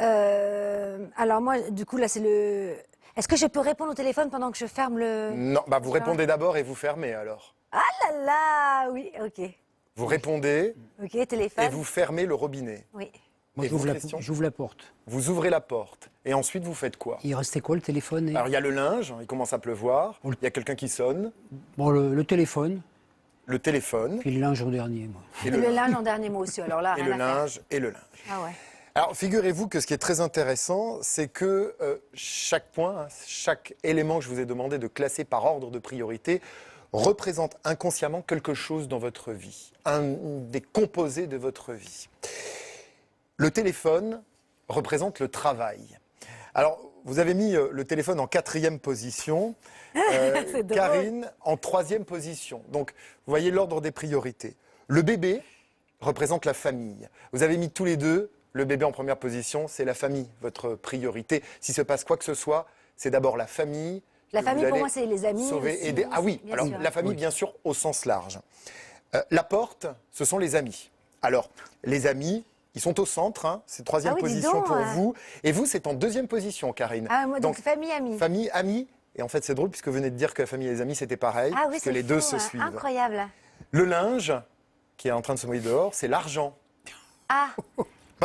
Alors moi, du coup, là, c'est le... Est-ce que je peux répondre au téléphone pendant que je ferme le... Non, vous répondez d'abord et vous fermez alors. Ah là là, oui, ok. Vous répondez Ok, téléphone. et vous fermez le robinet. Oui. Moi, Et vous, j'ouvre Christian la porte. Vous ouvrez la porte et ensuite vous faites quoi? Il restait quoi, le téléphone Alors il y a le linge, il commence à pleuvoir, il y a quelqu'un qui sonne, Bon, le téléphone, le téléphone puis le linge en dernier, moi. et Et le le linge. linge en dernier mot aussi, alors là, Et rien le à faire. linge et le linge. Ah ouais. Alors, figurez-vous que ce qui est très intéressant, c'est que chaque point, chaque élément que je vous ai demandé de classer par ordre de priorité représente inconsciemment quelque chose dans votre vie, un des composés de votre vie. Le téléphone représente le travail. Alors, vous avez mis le téléphone en 4e position, C'est drôle. Karine en 3e position. Donc, vous voyez l'ordre des priorités. Le bébé représente la famille. Vous avez mis tous les deux le bébé en première position, c'est la famille, votre priorité. S'il se passe quoi que ce soit, c'est d'abord la famille. La que famille, vous pour allez moi, c'est les amis. sauver, aussi, aider. Ah oui, bien alors sûr. la famille, bien sûr, au sens large. La porte, ce sont les amis. Alors, les amis, ils sont au centre, hein, c'est 3e Ah oui, dis position donc, pour vous. Et vous, c'est en 2e position, Karine. Ah, moi, donc famille, amis. Famille, amis. Et en fait, c'est drôle, puisque vous venez de dire que la famille et les amis, c'était pareil, Ah oui, puisque c'est les deux fou, se suivent. Incroyable. Le linge, qui est en train de se mouiller dehors, c'est l'argent. Ah,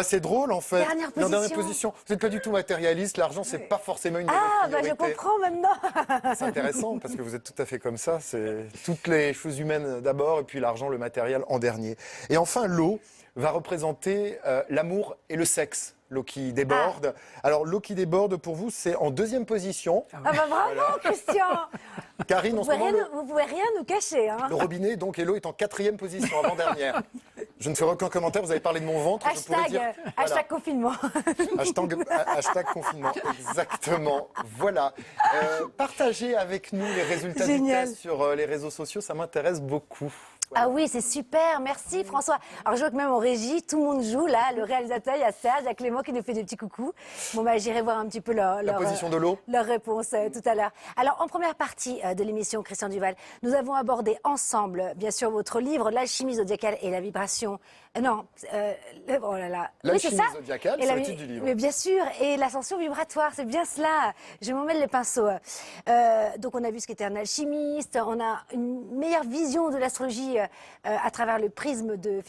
C'est drôle en fait. Dernière Mais en dernière position. position. Vous n'êtes pas du tout matérialiste, l'argent c'est pas forcément une de ah vos bah je priorités. comprends maintenant. C'est intéressant parce que vous êtes tout à fait comme ça. C'est toutes les choses humaines d'abord et puis l'argent, le matériel en dernier. Et enfin l'eau va représenter l'amour et le sexe. L'eau qui déborde. Alors l'eau qui déborde pour vous c'est en 2e position. Ah bah bravo, Christian. Karine en Vous ce pouvez, moment vous pouvez rien nous cacher. Hein. le robinet donc et l'eau est en 4e position avant-dernière. Je ne ferai aucun commentaire. Vous avez parlé de mon ventre. Je pourrais Hashtag, dire, hashtag confinement. Hashtag confinement, exactement. Voilà. Partagez avec nous les résultats du Génial. test sur les réseaux sociaux, ça m'intéresse beaucoup. Voilà. Ah oui, c'est super, merci François. Alors je vois que même en régie, tout le monde joue là, le réalisateur, il y a Serge, il y a Clément qui nous fait des petits coucous. Bon bah j'irai voir un petit peu leur position de l'eau. leur réponse tout à l'heure. Alors en première partie de l'émission, Christian Duval, nous avons abordé ensemble, bien sûr, votre livre, L'alchimie zodiacale et la vibration. Non, oh là là. Oui, c'est L'alchimie ça. zodiacale, Et c'est la le vi- titre du livre. Mais bien sûr, et l'ascension vibratoire, c'est bien cela. Je m'en mêle les pinceaux. Donc on a vu ce qu'était un alchimiste, on a une meilleure vision de l'astrologie à travers le prisme de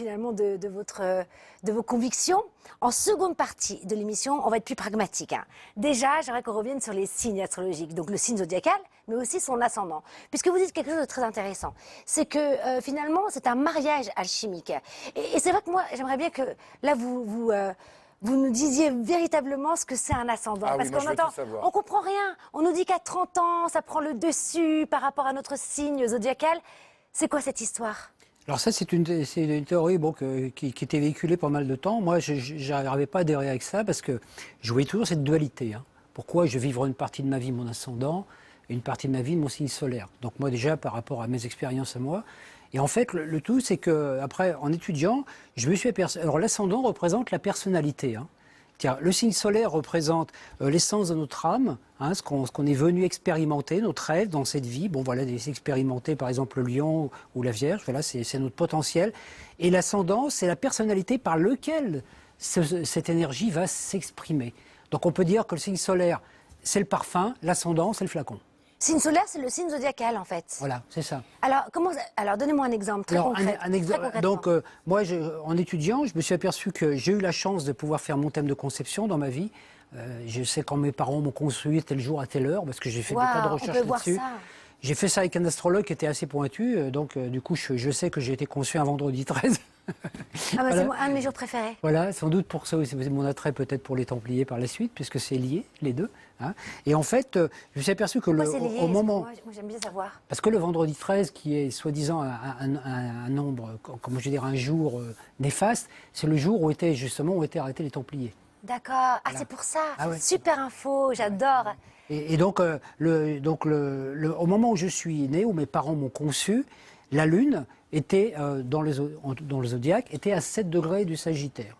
vos convictions. En seconde partie de l'émission, on va être plus pragmatique. Hein. Déjà, j'aimerais qu'on revienne sur les signes astrologiques, donc le signe zodiacal, mais aussi son ascendant. Puisque vous dites quelque chose de très intéressant, c'est que finalement, c'est un mariage alchimique. Et c'est vrai que moi, j'aimerais bien que là, vous nous disiez véritablement ce que c'est un ascendant. Ah oui, Parce moi, qu'on je veux tout entend, savoir. on comprend rien. On nous dit qu'à 30 ans, ça prend le dessus par rapport à notre signe zodiacal. C'est quoi cette histoire ? Alors ça, c'est une théorie qui était véhiculée pas mal de temps. Moi, je n'arrivais pas à adhérer avec ça parce que je voyais toujours cette dualité. Hein. Pourquoi je vivrais une partie de ma vie mon ascendant et une partie de ma vie mon signe solaire. Donc moi déjà, par rapport à mes expériences à moi. Et en fait, le tout, c'est que après, en étudiant, je me suis aperçu... Alors l'ascendant représente la personnalité. Hein. Tiens, le signe solaire représente l'essence de notre âme, hein, ce qu'on est venu expérimenter, notre rêve dans cette vie. Bon, voilà, expérimenter par exemple le lion ou la Vierge, voilà, c'est notre potentiel. Et l'ascendant, c'est la personnalité par laquelle cette énergie va s'exprimer. Donc on peut dire que le signe solaire, c'est le parfum, l'ascendant, c'est le flacon. Signe solaire, c'est le signe zodiacal, en fait. Voilà, c'est ça. Alors donnez-moi un exemple très concret. exemple. Très concrètement. Donc, moi, en étudiant, je me suis aperçu que j'ai eu la chance de pouvoir faire mon thème de conception dans ma vie. Je sais quand mes parents m'ont conçu tel jour à telle heure, parce que j'ai fait des tas de Waouh, on recherches peut voir là-dessus. ça. J'ai fait ça avec un astrologue qui était assez pointu, donc du coup, je sais que j'ai été conçu un vendredi 13. Ah bah, Voilà. c'est un de mes jours préférés. Voilà, sans doute pour ça, c'est mon attrait peut-être pour les Templiers par la suite, puisque c'est lié, les deux. Hein. Et en fait, je me suis aperçu que Pourquoi c'est lié au moment... Moi, j'aime bien savoir. Parce que le vendredi 13, qui est soi-disant un nombre, comment je veux dire, un jour néfaste, c'est le jour où ont été arrêtés les Templiers. D'accord. Ah, c'est pour ça. Ah ouais. Super info, j'adore. Et donc, au moment où je suis né, où mes parents m'ont conçu, la Lune était, dans le zodiaque, était à 7 degrés du Sagittaire.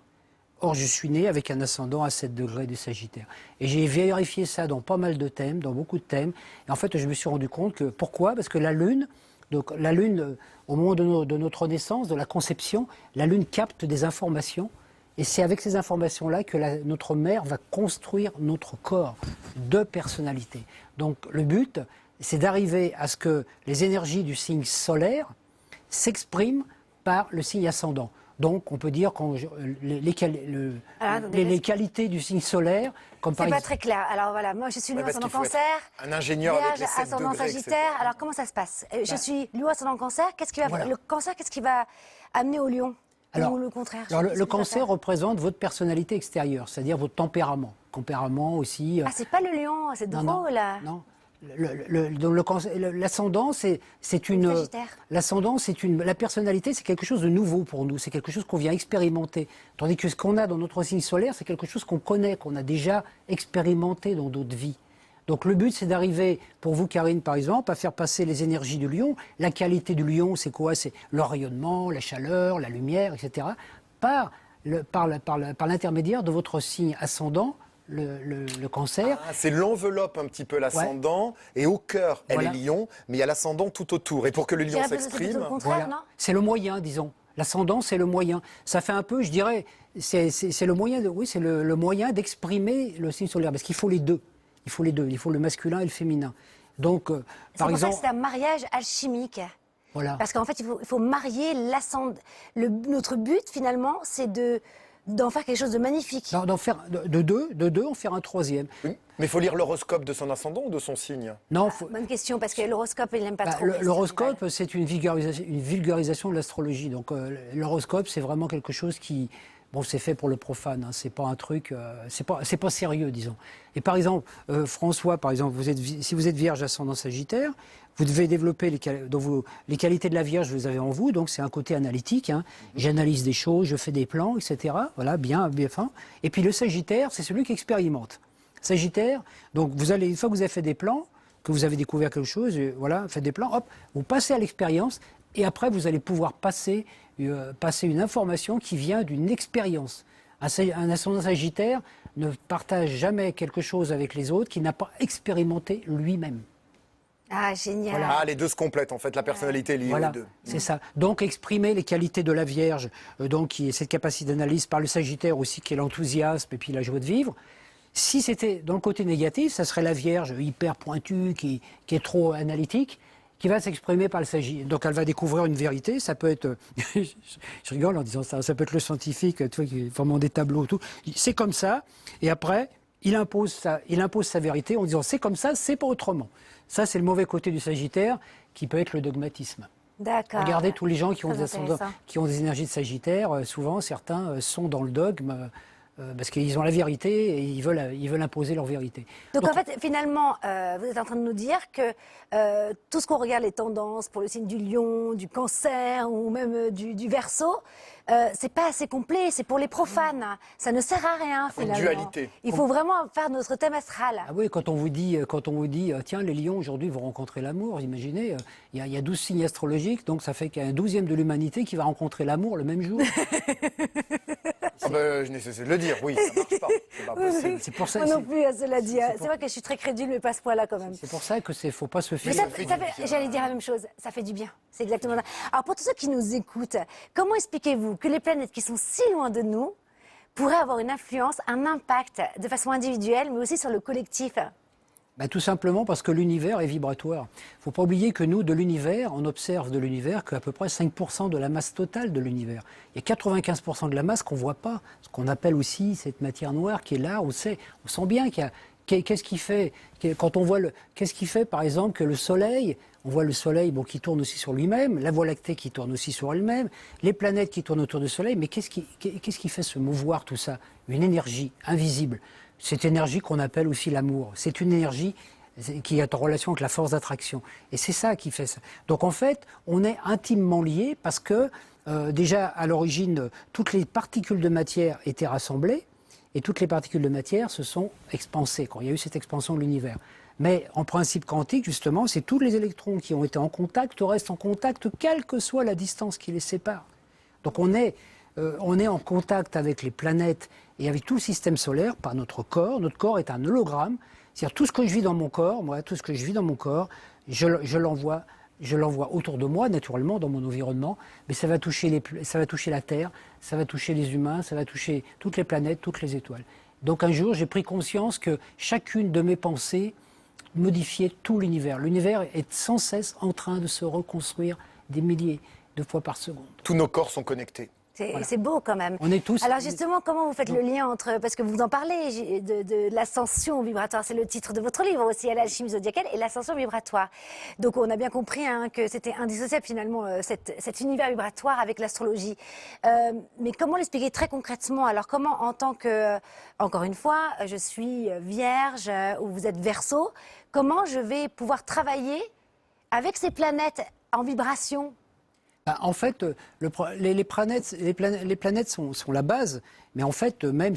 Or, je suis né avec un ascendant à 7 degrés du Sagittaire. Et j'ai vérifié ça dans pas mal de thèmes, dans beaucoup de thèmes. Et en fait, je me suis rendu compte que... Pourquoi ? Parce que la Lune Donc la Lune, au moment de notre naissance, de la conception, la Lune capte des informations. Et c'est avec ces informations-là que notre mère va construire notre corps de personnalité. Donc le but, c'est d'arriver à ce que les énergies du signe solaire s'expriment par le signe ascendant. Donc on peut dire que les qualités du signe solaire, comme par C'est pas exemple... très clair. Alors voilà, moi je suis Lion parce ascendant qu'il faut être cancer. un ingénieur avec les Vierge, 7 ascendant degrés, etc. sagittaire. Alors comment ça se passe? Je suis Lion ascendant cancer. Qu'est-ce qui va Voilà. le cancer, qu'est-ce qui va amener au Lion? Ou le contraire? Alors Qu'est-ce le qu'il va cancer faire représente votre personnalité extérieure, c'est-à-dire votre tempérament. Tempérament aussi... Ah, c'est pas le Lion, c'est drôle. Non. L'ascendant, c'est une. Sagittaire. L'ascendant, c'est une. La personnalité, c'est quelque chose de nouveau pour nous. C'est quelque chose qu'on vient expérimenter. Tandis que ce qu'on a dans notre signe solaire, c'est quelque chose qu'on connaît, qu'on a déjà expérimenté dans d'autres vies. Donc le but, c'est d'arriver, pour vous, Karine, par exemple, à faire passer les énergies du lion. La qualité du lion, c'est quoi? C'est le rayonnement, la chaleur, la lumière, etc. Par l'intermédiaire de votre signe ascendant. Le cancer. Ah, c'est l'enveloppe un petit peu l'ascendant, et au cœur, elle Voilà. est lion, mais il y a l'ascendant tout autour. Et pour que le lion C'est plutôt s'exprime, le contraire, Voilà. non? C'est le moyen, disons. L'ascendant, c'est le moyen. Ça fait un peu, je dirais, c'est le moyen, oui, c'est le moyen d'exprimer le signe solaire. Parce qu'il faut les deux. Il faut les deux. Il faut le masculin et le féminin. Donc, C'est par pour ça exemple, que c'est un mariage alchimique. voilà. Parce qu'en fait, il faut marier l'ascendant. Notre but, finalement, c'est d'en faire quelque chose de magnifique. D'en faire de deux, en faire un troisième. mais il faut lire l'horoscope de son ascendant ou de son signe? Non, Bonne question, parce que l'horoscope, il n'aime pas trop. l'horoscope, c'est une vulgarisation de l'astrologie. Donc, l'horoscope, c'est vraiment quelque chose qui, bon, c'est fait pour le profane. Hein, c'est pas un truc, c'est pas sérieux, disons. Et par exemple, François, par exemple, si vous êtes Vierge ascendant Sagittaire, vous devez développer les qualités de la Vierge, vous les avez en vous, donc c'est un côté analytique. Hein. J'analyse des choses, je fais des plans, etc. Voilà, bien fin. Et puis le Sagittaire, c'est celui qui expérimente. Sagittaire, donc une fois que vous avez fait des plans, que vous avez découvert quelque chose, voilà, faites des plans, hop, vous passez à l'expérience, et après vous allez pouvoir passer une information qui vient d'une expérience. Un ascendant Sagittaire ne partage jamais quelque chose avec les autres qu'il n'a pas expérimenté lui-même. Ah, génial. Ah, les deux se complètent en fait, la personnalité est liée Voilà, aux deux. c'est ça. Donc exprimer les qualités de la Vierge, donc qui est cette capacité d'analyse, par le Sagittaire aussi qui est l'enthousiasme et puis la joie de vivre. Si c'était dans le côté négatif, ça serait la Vierge hyper pointue, qui est trop analytique, qui va s'exprimer par le Sagittaire. Donc elle va découvrir une vérité, ça peut être, je rigole en disant ça peut être le scientifique, tu vois, qui est vraiment des tableaux, tout. C'est comme ça, et après, il impose sa vérité en disant c'est comme ça, c'est pas autrement. Ça, c'est le mauvais côté du Sagittaire, qui peut être le dogmatisme. D'accord. Regardez tous les gens qui ont, Très intéressant. qui ont des énergies de Sagittaire, souvent certains sont dans le dogme parce qu'ils ont la vérité et ils veulent imposer leur vérité. Donc en fait, finalement, vous êtes en train de nous dire que tout ce qu'on regarde, les tendances pour le signe du lion, du cancer ou même du verseau, c'est pas assez complet, c'est pour les profanes. Ça ne sert à rien finalement. dualité. Il faut vraiment faire notre thème astral. Ah oui, quand on vous dit, tiens, les lions aujourd'hui vont rencontrer l'amour, imaginez, il y a 12 signes astrologiques, donc ça fait qu'il y a un 12e de l'humanité qui va rencontrer l'amour le même jour. Ah ben, je n'ai cessé de le dire, oui, ça marche pas, c'est pas possible. C'est pour ça, Moi non plus, cela dit. C'est vrai que je suis très crédule, mais pas à ce point-là quand même. c'est pour ça que faut pas se Mais fier. j'allais dire la même chose, ça fait du bien. C'est exactement ça. Alors pour tous ceux qui nous écoutent, comment expliquez-vous que les planètes qui sont si loin de nous pourraient avoir une influence, un impact de façon individuelle, mais aussi sur le collectif? Bah, tout simplement parce que l'univers est vibratoire. Il ne faut pas oublier que nous, de l'univers, on observe de l'univers qu'à peu près 5% de la masse totale de l'univers. Il y a 95% de la masse qu'on ne voit pas, ce qu'on appelle aussi cette matière noire qui est là, on sent bien qu'il y a... Qu'est-ce qui fait, quand on voit qu'est-ce qui fait par exemple que le Soleil, on voit le Soleil qui tourne aussi sur lui-même, la Voie lactée qui tourne aussi sur elle-même, les planètes qui tournent autour du Soleil, mais qu'est-ce qui fait se mouvoir tout ça? Une énergie invisible. Cette énergie qu'on appelle aussi l'amour. C'est une énergie qui est en relation avec la force d'attraction. Et c'est ça qui fait ça. Donc en fait, on est intimement liés parce que déjà à l'origine, toutes les particules de matière étaient rassemblées. Et toutes les particules de matière se sont expansées quand il y a eu cette expansion de l'univers. Mais en principe quantique, justement, c'est tous les électrons qui ont été en contact restent en contact, quelle que soit la distance qui les sépare. Donc on est en contact avec les planètes et avec tout le système solaire par notre corps. Notre corps est un hologramme. C'est-à-dire tout ce que je vis dans mon corps, je l'envoie je l'envoie autour de moi, naturellement, dans mon environnement, mais ça va toucher ça va toucher la Terre, ça va toucher les humains, ça va toucher toutes les planètes, toutes les étoiles. Donc un jour, j'ai pris conscience que chacune de mes pensées modifiait tout l'univers. L'univers est sans cesse en train de se reconstruire des milliers de fois par seconde. Tous nos corps sont connectés. C'est beau quand même. On est tous... Alors justement, comment vous faites le lien entre... Parce que vous en parlez de l'ascension vibratoire, c'est le titre de votre livre aussi, à l'alchimie zodiacale, et l'ascension vibratoire. Donc on a bien compris que c'était indissociable finalement cet univers vibratoire avec l'astrologie. Mais comment l'expliquer très concrètement? Alors comment en tant que... encore une fois, je suis vierge ou vous êtes Verseau, comment je vais pouvoir travailler avec ces planètes en vibration? En fait, les planètes sont la base, mais en fait, même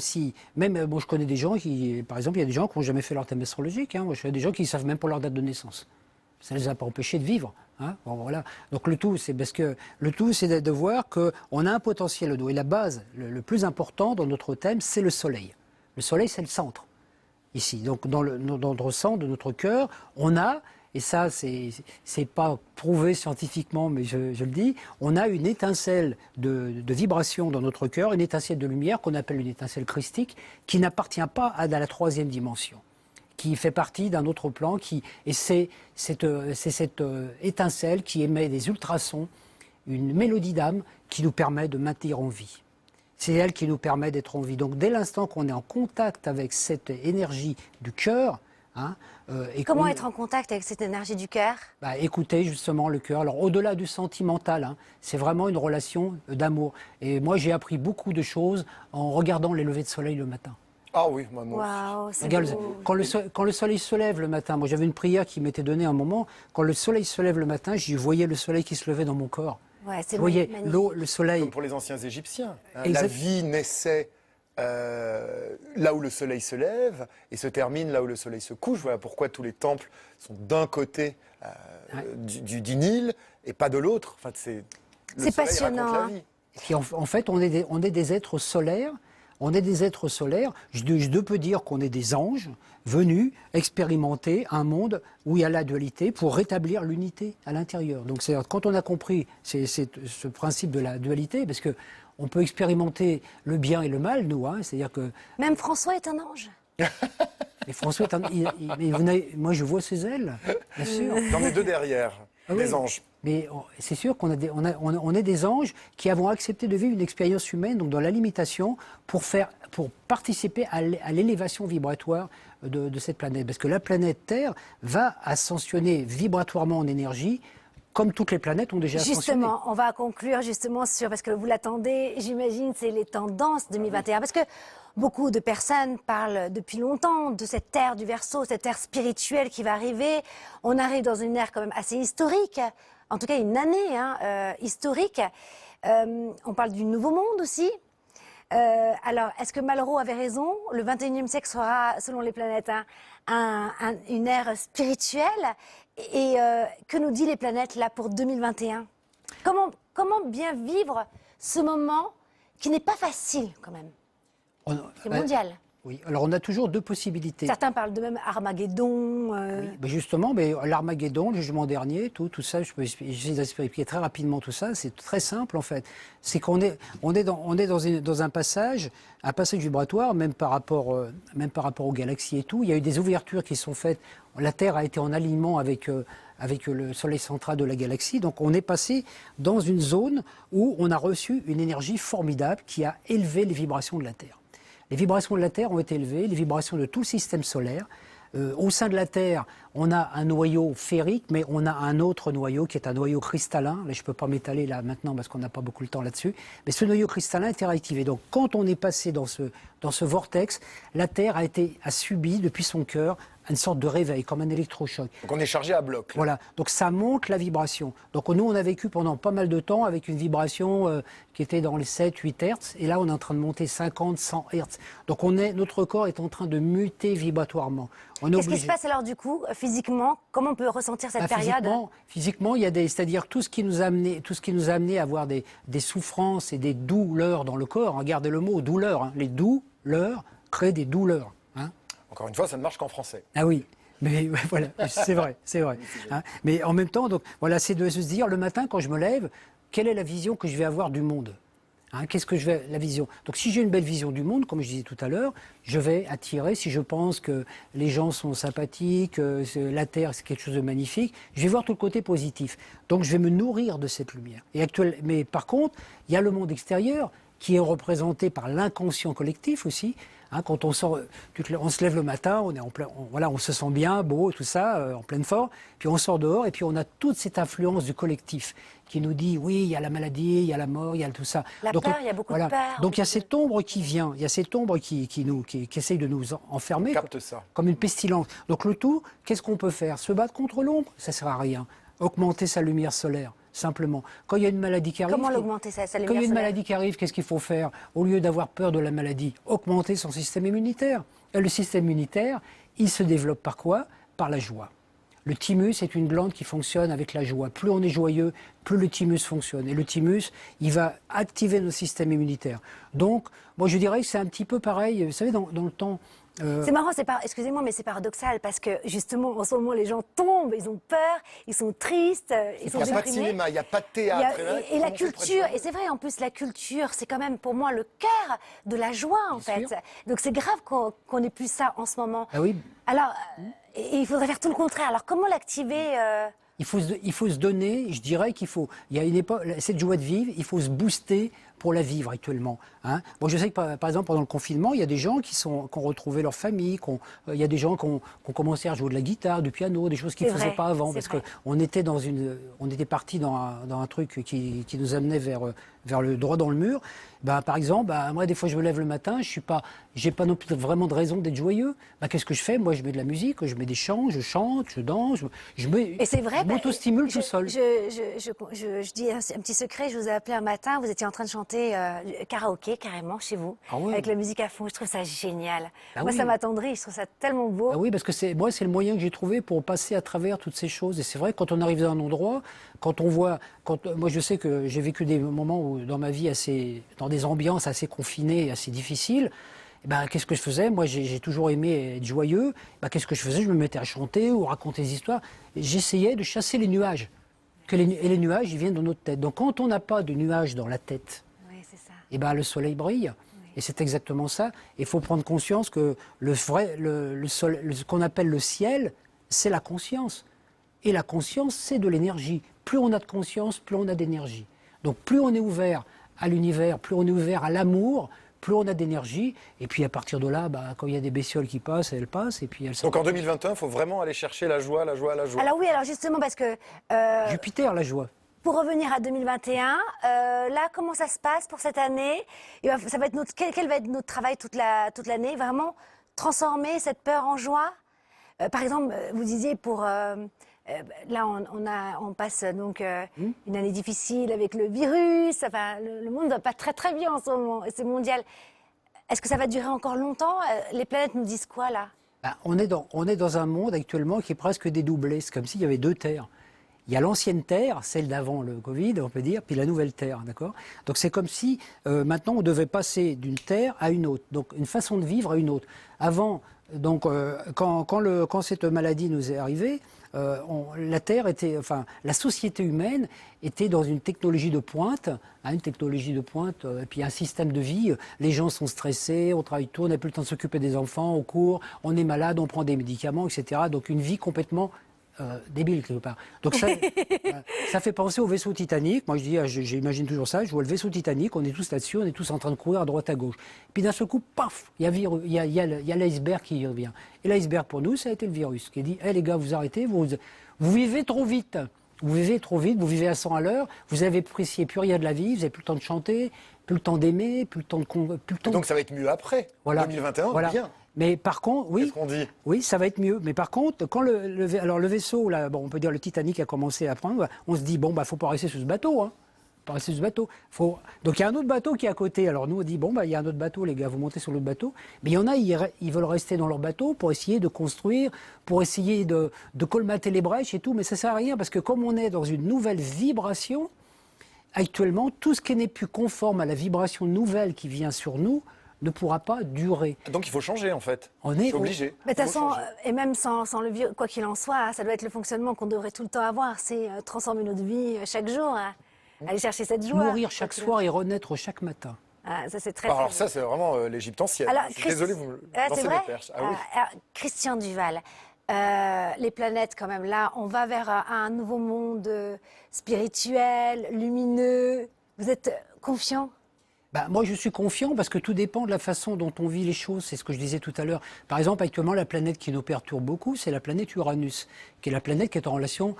moi je connais des gens qui, par exemple, il y a des gens qui n'ont jamais fait leur thème astrologique. Moi, je connais des gens qui ne savent même pas leur date de naissance. Ça ne les a pas empêchés de vivre. Bon, voilà. Donc le tout, c'est de voir qu'on a un potentiel. Et la base, le plus important dans notre thème, c'est le Soleil. Le Soleil, c'est le centre. Ici, donc dans notre centre, de notre cœur, on a... Et ça, c'est pas prouvé scientifiquement, mais je le dis, on a une étincelle de vibration dans notre cœur, une étincelle de lumière qu'on appelle une étincelle christique, qui n'appartient pas à la troisième dimension, qui fait partie d'un autre plan, et c'est cette étincelle qui émet des ultrasons, une mélodie d'âme qui nous permet de maintenir en vie. C'est elle qui nous permet d'être en vie. Donc dès l'instant qu'on est en contact avec cette énergie du cœur, comment être en contact avec cette énergie du cœur? Écouter justement le cœur. Alors au-delà du sentimental, c'est vraiment une relation d'amour. Et moi j'ai appris beaucoup de choses en regardant les levées de soleil le matin. Ah oui, moi wow, aussi. Regarde, quand le soleil se lève le matin, moi j'avais une prière qui m'était donnée un moment, quand le soleil se lève le matin, je voyais le soleil qui se levait dans mon corps. Ouais, je voyais l'eau, le soleil. Comme pour les anciens Égyptiens. La vie naissait là où le soleil se lève et se termine là où le soleil se couche. Voilà pourquoi tous les temples sont d'un côté du Nil et pas de l'autre. Enfin, c'est passionnant. La vie. Et en fait, on est des êtres solaires. On est des êtres solaires. Je peux dire qu'on est des anges venus expérimenter un monde où il y a la dualité pour rétablir l'unité à l'intérieur. Donc, quand on a compris ce principe de la dualité, parce que on peut expérimenter le bien et le mal, nous. C'est-à-dire que... Même François est un ange. Mais François est un... moi, je vois ses ailes, bien sûr. J'en ai deux derrière, des anges. Mais c'est sûr qu'on est des anges qui avons accepté de vivre une expérience humaine, donc dans la limitation, pour participer à l'élévation vibratoire de cette planète. Parce que la planète Terre va ascensionner vibratoirement en énergie, comme toutes les planètes ont déjà ascensionné. Justement, on va conclure justement parce que vous l'attendez, j'imagine, c'est les tendances 2021. Parce que beaucoup de personnes parlent depuis longtemps de cette ère du Verseau, cette ère spirituelle qui va arriver. On arrive dans une ère quand même assez historique, en tout cas une année historique. On parle du nouveau monde aussi. Alors, est-ce que Malraux avait raison? Le 21e siècle sera, selon les planètes, une ère spirituelle. Et que nous disent les planètes là pour 2021? Comment bien vivre ce moment qui n'est pas facile quand même? C'est mondial. Oui, alors on a toujours deux possibilités. Certains parlent de même Armageddon. Oui, mais justement, l'Armageddon, le jugement dernier, tout ça, j'essaie d'expliquer très rapidement tout ça, c'est très simple en fait. C'est qu'on est dans un passage vibratoire, même par rapport aux galaxies et tout. Il y a eu des ouvertures qui sont faites. La Terre a été en alignement avec le soleil central de la galaxie. Donc on est passé dans une zone où on a reçu une énergie formidable qui a élevé les vibrations de la Terre. Les vibrations de la Terre ont été élevées, les vibrations de tout le système solaire. Au sein de la Terre, on a un noyau ferrique, mais on a un autre noyau qui est un noyau cristallin. Là, je ne peux pas m'étaler là maintenant parce qu'on n'a pas beaucoup le temps là-dessus. Mais ce noyau cristallin est réactivé. Donc, quand on est passé dans ce vortex, la Terre a subi depuis son cœur une sorte de réveil, comme un électrochoc. Donc on est chargé à bloc. Là. Voilà, donc ça monte la vibration. Donc nous, on a vécu pendant pas mal de temps avec une vibration qui était dans les 7-8 Hertz, et là, on est en train de monter 50-100 Hertz. Donc notre corps est en train de muter vibratoirement. Qu'est-ce qui se passe alors du coup, physiquement? Comment on peut ressentir cette période? Physiquement, il y a c'est-à-dire tout ce qui nous a amené à avoir des souffrances et des douleurs dans le corps. Regardez le mot douleur. Les douleurs créent des douleurs. Encore une fois, ça ne marche qu'en français. Ah oui. Mais ouais, voilà, c'est vrai, c'est vrai. Hein. Mais en même temps, donc, voilà, c'est de se dire le matin quand je me lève, quelle est la vision que je vais avoir du monde? Hein, qu'est-ce que je vais, la vision. Donc si j'ai une belle vision du monde, comme je disais tout à l'heure, je vais attirer, si je pense que les gens sont sympathiques, la Terre c'est quelque chose de magnifique, je vais voir tout le côté positif. Donc je vais me nourrir de cette lumière. Mais par contre, il y a le monde extérieur qui est représenté par l'inconscient collectif aussi. Hein, quand on sort, on se lève le matin, on est en plein, voilà, on se sent bien, beau, tout ça, en pleine forme. Puis on sort dehors et puis on a toute cette influence du collectif qui nous dit oui, il y a la maladie, il y a la mort, il y a tout ça. La peur, il y a beaucoup de peur. Donc il y a cette ombre qui vient, il y a cette ombre qui essaye de nous enfermer, Capte ça. comme une pestilence. Donc le tout, qu'est-ce qu'on peut faire? Se battre contre l'ombre? Ça ne sert à rien. Augmenter sa lumière solaire. Simplement. Quand il y a une maladie qui arrive... Comment l'augmenter, sa lumière Quand il y a une solaire? maladie qui arrive, qu'est-ce qu'il faut faire? Au lieu d'avoir peur de la maladie, augmenter son système immunitaire. Et le système immunitaire, il se développe par quoi? Par la joie. Le thymus est une glande qui fonctionne avec la joie. Plus on est joyeux, plus le thymus fonctionne. Et le thymus, il va activer notre système immunitaire. Donc, moi je dirais que c'est un petit peu pareil. Vous savez, dans le temps... C'est marrant, excusez-moi, mais c'est paradoxal parce que justement, en ce moment, les gens tombent, ils ont peur, ils sont tristes, ils sont Il n'y a pas de déprimés. cinéma, il n'y a pas de théâtre. Et la culture, et c'est vrai, en plus, la culture, c'est quand même pour moi le cœur de la joie, en fait. sûr. Donc c'est grave qu'on n'ait plus ça en ce moment. Ah oui. Alors, et il faudrait faire tout le contraire. Alors, comment l'activer Il faut se donner, je dirais qu'il faut, il y a une époque, cette joie de vivre, il faut se booster pour la vivre actuellement. Hein. Bon, je sais que par exemple pendant le confinement, il y a des gens qui ont retrouvé leur famille, il y a des gens qui ont commencé à jouer de la guitare, du piano, des choses qu'ils ne faisaient pas avant, parce qu'on était on était parti dans un truc qui nous amenait vers le droit dans le mur. Ben, par exemple, moi des fois je me lève le matin, j'ai pas non plus vraiment de raison d'être joyeux. Ben, qu'est-ce que je fais? Moi je mets de la musique, je mets des chants, je chante, je danse, Et c'est vrai, je m'auto-stimule tout seul. Je dis un petit secret, je vous ai appelé un matin, vous étiez en train de chanter karaoké carrément chez vous, Ah ouais. avec la musique à fond. Je trouve ça génial. Ah Moi, oui. ça m'attendrit, je trouve ça tellement beau. Ah oui, parce que c'est le moyen que j'ai trouvé pour passer à travers toutes ces choses. Et c'est vrai, quand on arrive dans un endroit, moi je sais que j'ai vécu des moments où, dans ma vie dans des ambiances assez confinées, assez difficiles. Eh ben, qu'est-ce que je faisais? Moi, j'ai toujours aimé être joyeux. Ben, qu'est-ce que je faisais? Je me mettais à chanter ou raconter des histoires. J'essayais de chasser les nuages. Et les nuages, ils viennent dans notre tête. Donc, quand on n'a pas de nuages dans la tête, Oui, c'est ça. eh ben, le soleil brille. Et c'est exactement ça. Il faut prendre conscience que ce qu'on appelle le ciel, c'est la conscience. Et la conscience, c'est de l'énergie. Plus on a de conscience, plus on a d'énergie. Donc plus on est ouvert à l'univers, plus on est ouvert à l'amour, plus on a d'énergie. Et puis à partir de là, quand il y a des bestioles qui passent, elles passent. Et puis elles Donc en 2021, il faut vraiment aller chercher la joie, la joie, la joie. Alors oui, alors justement, parce que... Jupiter, la joie. Pour revenir à 2021, là, comment ça se passe pour cette année? Ça va être quel va être notre travail toute l'année? Vraiment transformer cette peur en joie? Par exemple, vous disiez là, on passe donc une année difficile avec le virus. Enfin, le monde ne va pas très très bien en ce moment, et c'est mondial. Est-ce que ça va durer encore longtemps? Les planètes nous disent quoi là? On est dans un monde actuellement qui est presque dédoublé. C'est comme s'il y avait deux terres. Il y a l'ancienne Terre, celle d'avant le Covid, on peut dire, puis la nouvelle Terre, d'accord? Donc c'est comme si maintenant on devait passer d'une Terre à une autre, donc une façon de vivre à une autre. Avant, donc quand cette maladie nous est arrivée, la Terre la société humaine était dans une technologie de pointe, et puis un système de vie. Les gens sont stressés, on travaille tout, on n'a plus le temps de s'occuper des enfants, on court, on est malade, on prend des médicaments, etc. Donc une vie complètement débile quelque part. Donc ça fait penser au vaisseau Titanic. Moi j'imagine toujours ça. Je vois le vaisseau Titanic, on est tous là-dessus, on est tous en train de courir à droite à gauche. Puis d'un seul coup, paf, il y a l'iceberg qui revient. Et l'iceberg pour nous, ça a été le virus qui a dit les gars, vous arrêtez, vous vivez trop vite. Vous vivez trop vite, vous vivez à 100 à l'heure, vous avez apprécié plus rien de la vie, vous n'avez plus le temps de chanter, plus le temps d'aimer, plus le temps de... Donc ça va être mieux après, voilà. 2021, voilà. bien. Mais par contre, oui, Qu'est-ce qu'on dit? Oui, ça va être mieux. Mais par contre, quand le vaisseau, là, on peut dire le Titanic a commencé à prendre, on se dit faut pas rester sur ce bateau, hein. Pas rester sur ce bateau. Donc il y a un autre bateau qui est à côté. Alors nous on dit il y a un autre bateau, les gars, vous montez sur l'autre bateau. Mais il y en a, ils veulent rester dans leur bateau pour essayer de construire, pour essayer de colmater les brèches et tout. Mais ça sert à rien parce que comme on est dans une nouvelle vibration, actuellement, tout ce qui n'est plus conforme à la vibration nouvelle qui vient sur nous ne pourra pas durer. Donc il faut changer en fait. On est C'est obligé. Mais de toute Faut façon, changer. et même sans le vieux, quoi qu'il en soit, hein, ça doit être le fonctionnement qu'on devrait tout le temps avoir. C'est transformer notre vie chaque jour. Hein. Aller chercher cette joie. Mourir chaque soir et renaître chaque matin. Ah, ça, c'est très, Alors très ça, c'est vraiment l'Égypte ancienne. Alors, Je suis désolé, vous me Ah, lancez c'est des vrai. perches. Ah oui. Alors, Christian Duval, les planètes quand même, là, on va vers un nouveau monde spirituel, lumineux. Vous êtes confiant? Bah, moi, je suis confiant parce que tout dépend de la façon dont on vit les choses. C'est ce que je disais tout à l'heure. Par exemple, actuellement, la planète qui nous perturbe beaucoup, c'est la planète Uranus, qui est la planète qui est en relation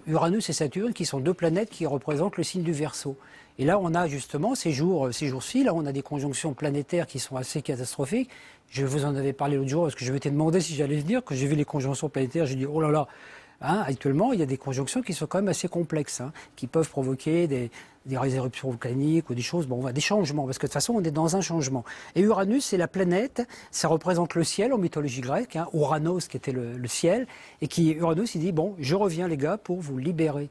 Uranus et Saturne, qui sont deux planètes qui représentent le signe du Verseau. Et là, on a justement ces jours-ci, là, on a des conjonctions planétaires qui sont assez catastrophiques. Je vous en avais parlé l'autre jour parce que je m'étais demandé si j'allais venir. Quand j'ai vu les conjonctions planétaires, j'ai dit oh là là. Hein, actuellement, il y a des conjonctions qui sont quand même assez complexes, hein, qui peuvent provoquer des éruptions volcaniques ou des choses, bon, des changements, parce que de toute façon, on est dans un changement. Et Uranus, c'est la planète, ça représente le ciel en mythologie grecque, hein, Uranos qui était le ciel, et Uranus, il dit, bon, je reviens les gars pour vous libérer.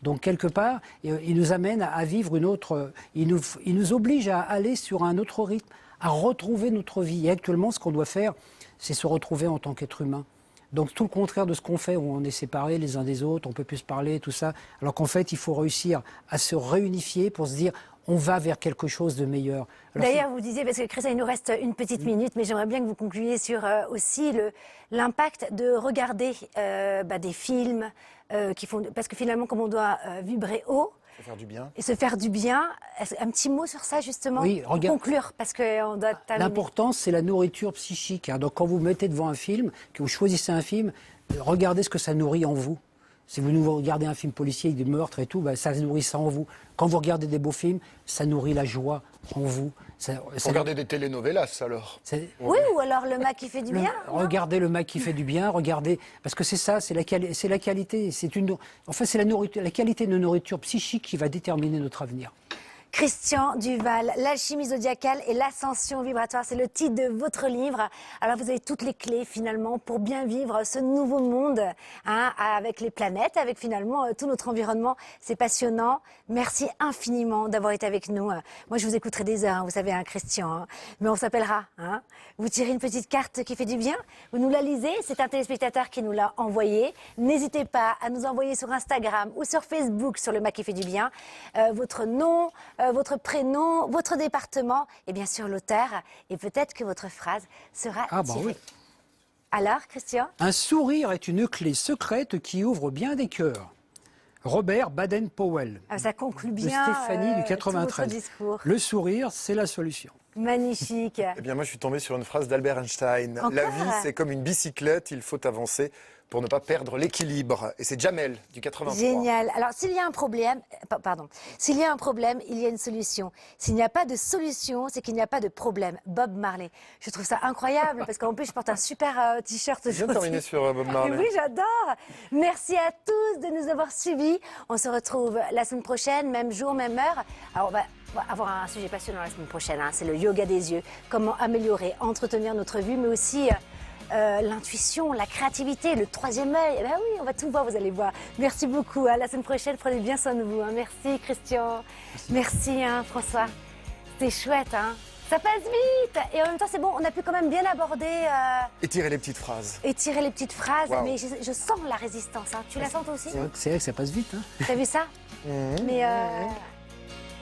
Donc quelque part, il nous amène à vivre une autre, il nous oblige à aller sur un autre rythme, à retrouver notre vie. Et actuellement, ce qu'on doit faire, c'est se retrouver en tant qu'être humain. Donc tout le contraire de ce qu'on fait, où on est séparés les uns des autres, on ne peut plus se parler, tout ça. Alors qu'en fait, il faut réussir à se réunifier pour se dire, on va vers quelque chose de meilleur. D'ailleurs, vous disiez, parce que Christian, il nous reste une petite minute, mais j'aimerais bien que vous concluiez sur aussi l'impact de regarder des films qui font... Parce que finalement, comme on doit vibrer haut, Faut faire du bien. et se faire du bien. Un petit mot sur ça, justement, Oui, pour conclure, parce qu'on doit terminer. L'important, c'est la nourriture psychique. Hein. Donc, quand vous mettez devant un film, que vous choisissez un film, regardez ce que ça nourrit en vous. Si vous regardez un film policier avec des meurtres et tout, ben, ça nourrit ça en vous. Quand vous regardez des beaux films, ça nourrit la joie en vous. Regardez des telenovelas alors. Oui, ou alors le mât qui fait du bien. non Regardez le mec qui fait du bien, regardez, parce que c'est ça, c'est la qualité, c'est la qualité de nourriture psychique qui va déterminer notre avenir. Christian Duval, l'alchimie zodiacale et l'ascension vibratoire, c'est le titre de votre livre. Alors vous avez toutes les clés finalement pour bien vivre ce nouveau monde, hein, avec les planètes, avec finalement tout notre environnement. C'est passionnant. Merci infiniment d'avoir été avec nous. Moi je vous écouterai des heures, hein, vous savez, hein, Christian, hein, mais on s'appellera. Hein. Vous tirez une petite carte qui fait du bien, vous nous la lisez, c'est un téléspectateur qui nous l'a envoyé. N'hésitez pas à nous envoyer sur Instagram ou sur Facebook sur le mât qui fait du bien votre nom, votre prénom, votre département et bien sûr l'auteur. Et peut-être que votre phrase sera tirée. Oui. Alors, Christian? Un sourire est une clé secrète qui ouvre bien des cœurs. Robert Baden-Powell. Ça conclut De bien Stéphanie du tout 93. votre discours. Le sourire, c'est la solution. Magnifique. Eh bien, moi, je suis tombé sur une phrase d'Albert Einstein. Encore La vie, c'est comme une bicyclette, il faut avancer pour ne pas perdre l'équilibre. Et c'est Jamel, du 83. Génial. Alors, s'il y a un problème, s'il y a un problème, il y a une solution. S'il n'y a pas de solution, c'est qu'il n'y a pas de problème. Bob Marley. Je trouve ça incroyable parce qu'en plus, je porte un super t-shirt Je viens de aujourd'hui. terminer sur Bob Marley. Oui, j'adore. Merci à tous de nous avoir suivis. On se retrouve la semaine prochaine, même jour, même heure. Alors, on va avoir un sujet passionnant la semaine prochaine. Hein. C'est le yoga des yeux. Comment améliorer, entretenir notre vue, mais aussi l'intuition, la créativité, le troisième œil. Eh ben oui, on va tout voir, vous allez voir. Merci beaucoup. À la semaine prochaine, prenez bien soin de vous. Hein. Merci, Christian. Merci, hein, François. C'était chouette. Hein. Ça passe vite. Et en même temps, c'est bon, on a pu quand même bien aborder... Étirer les petites phrases. Étirer les petites phrases. Wow. Mais je sens la résistance. Hein. Tu la sens toi aussi? C'est vrai que ça passe vite. Hein. T'as vu ça? Mais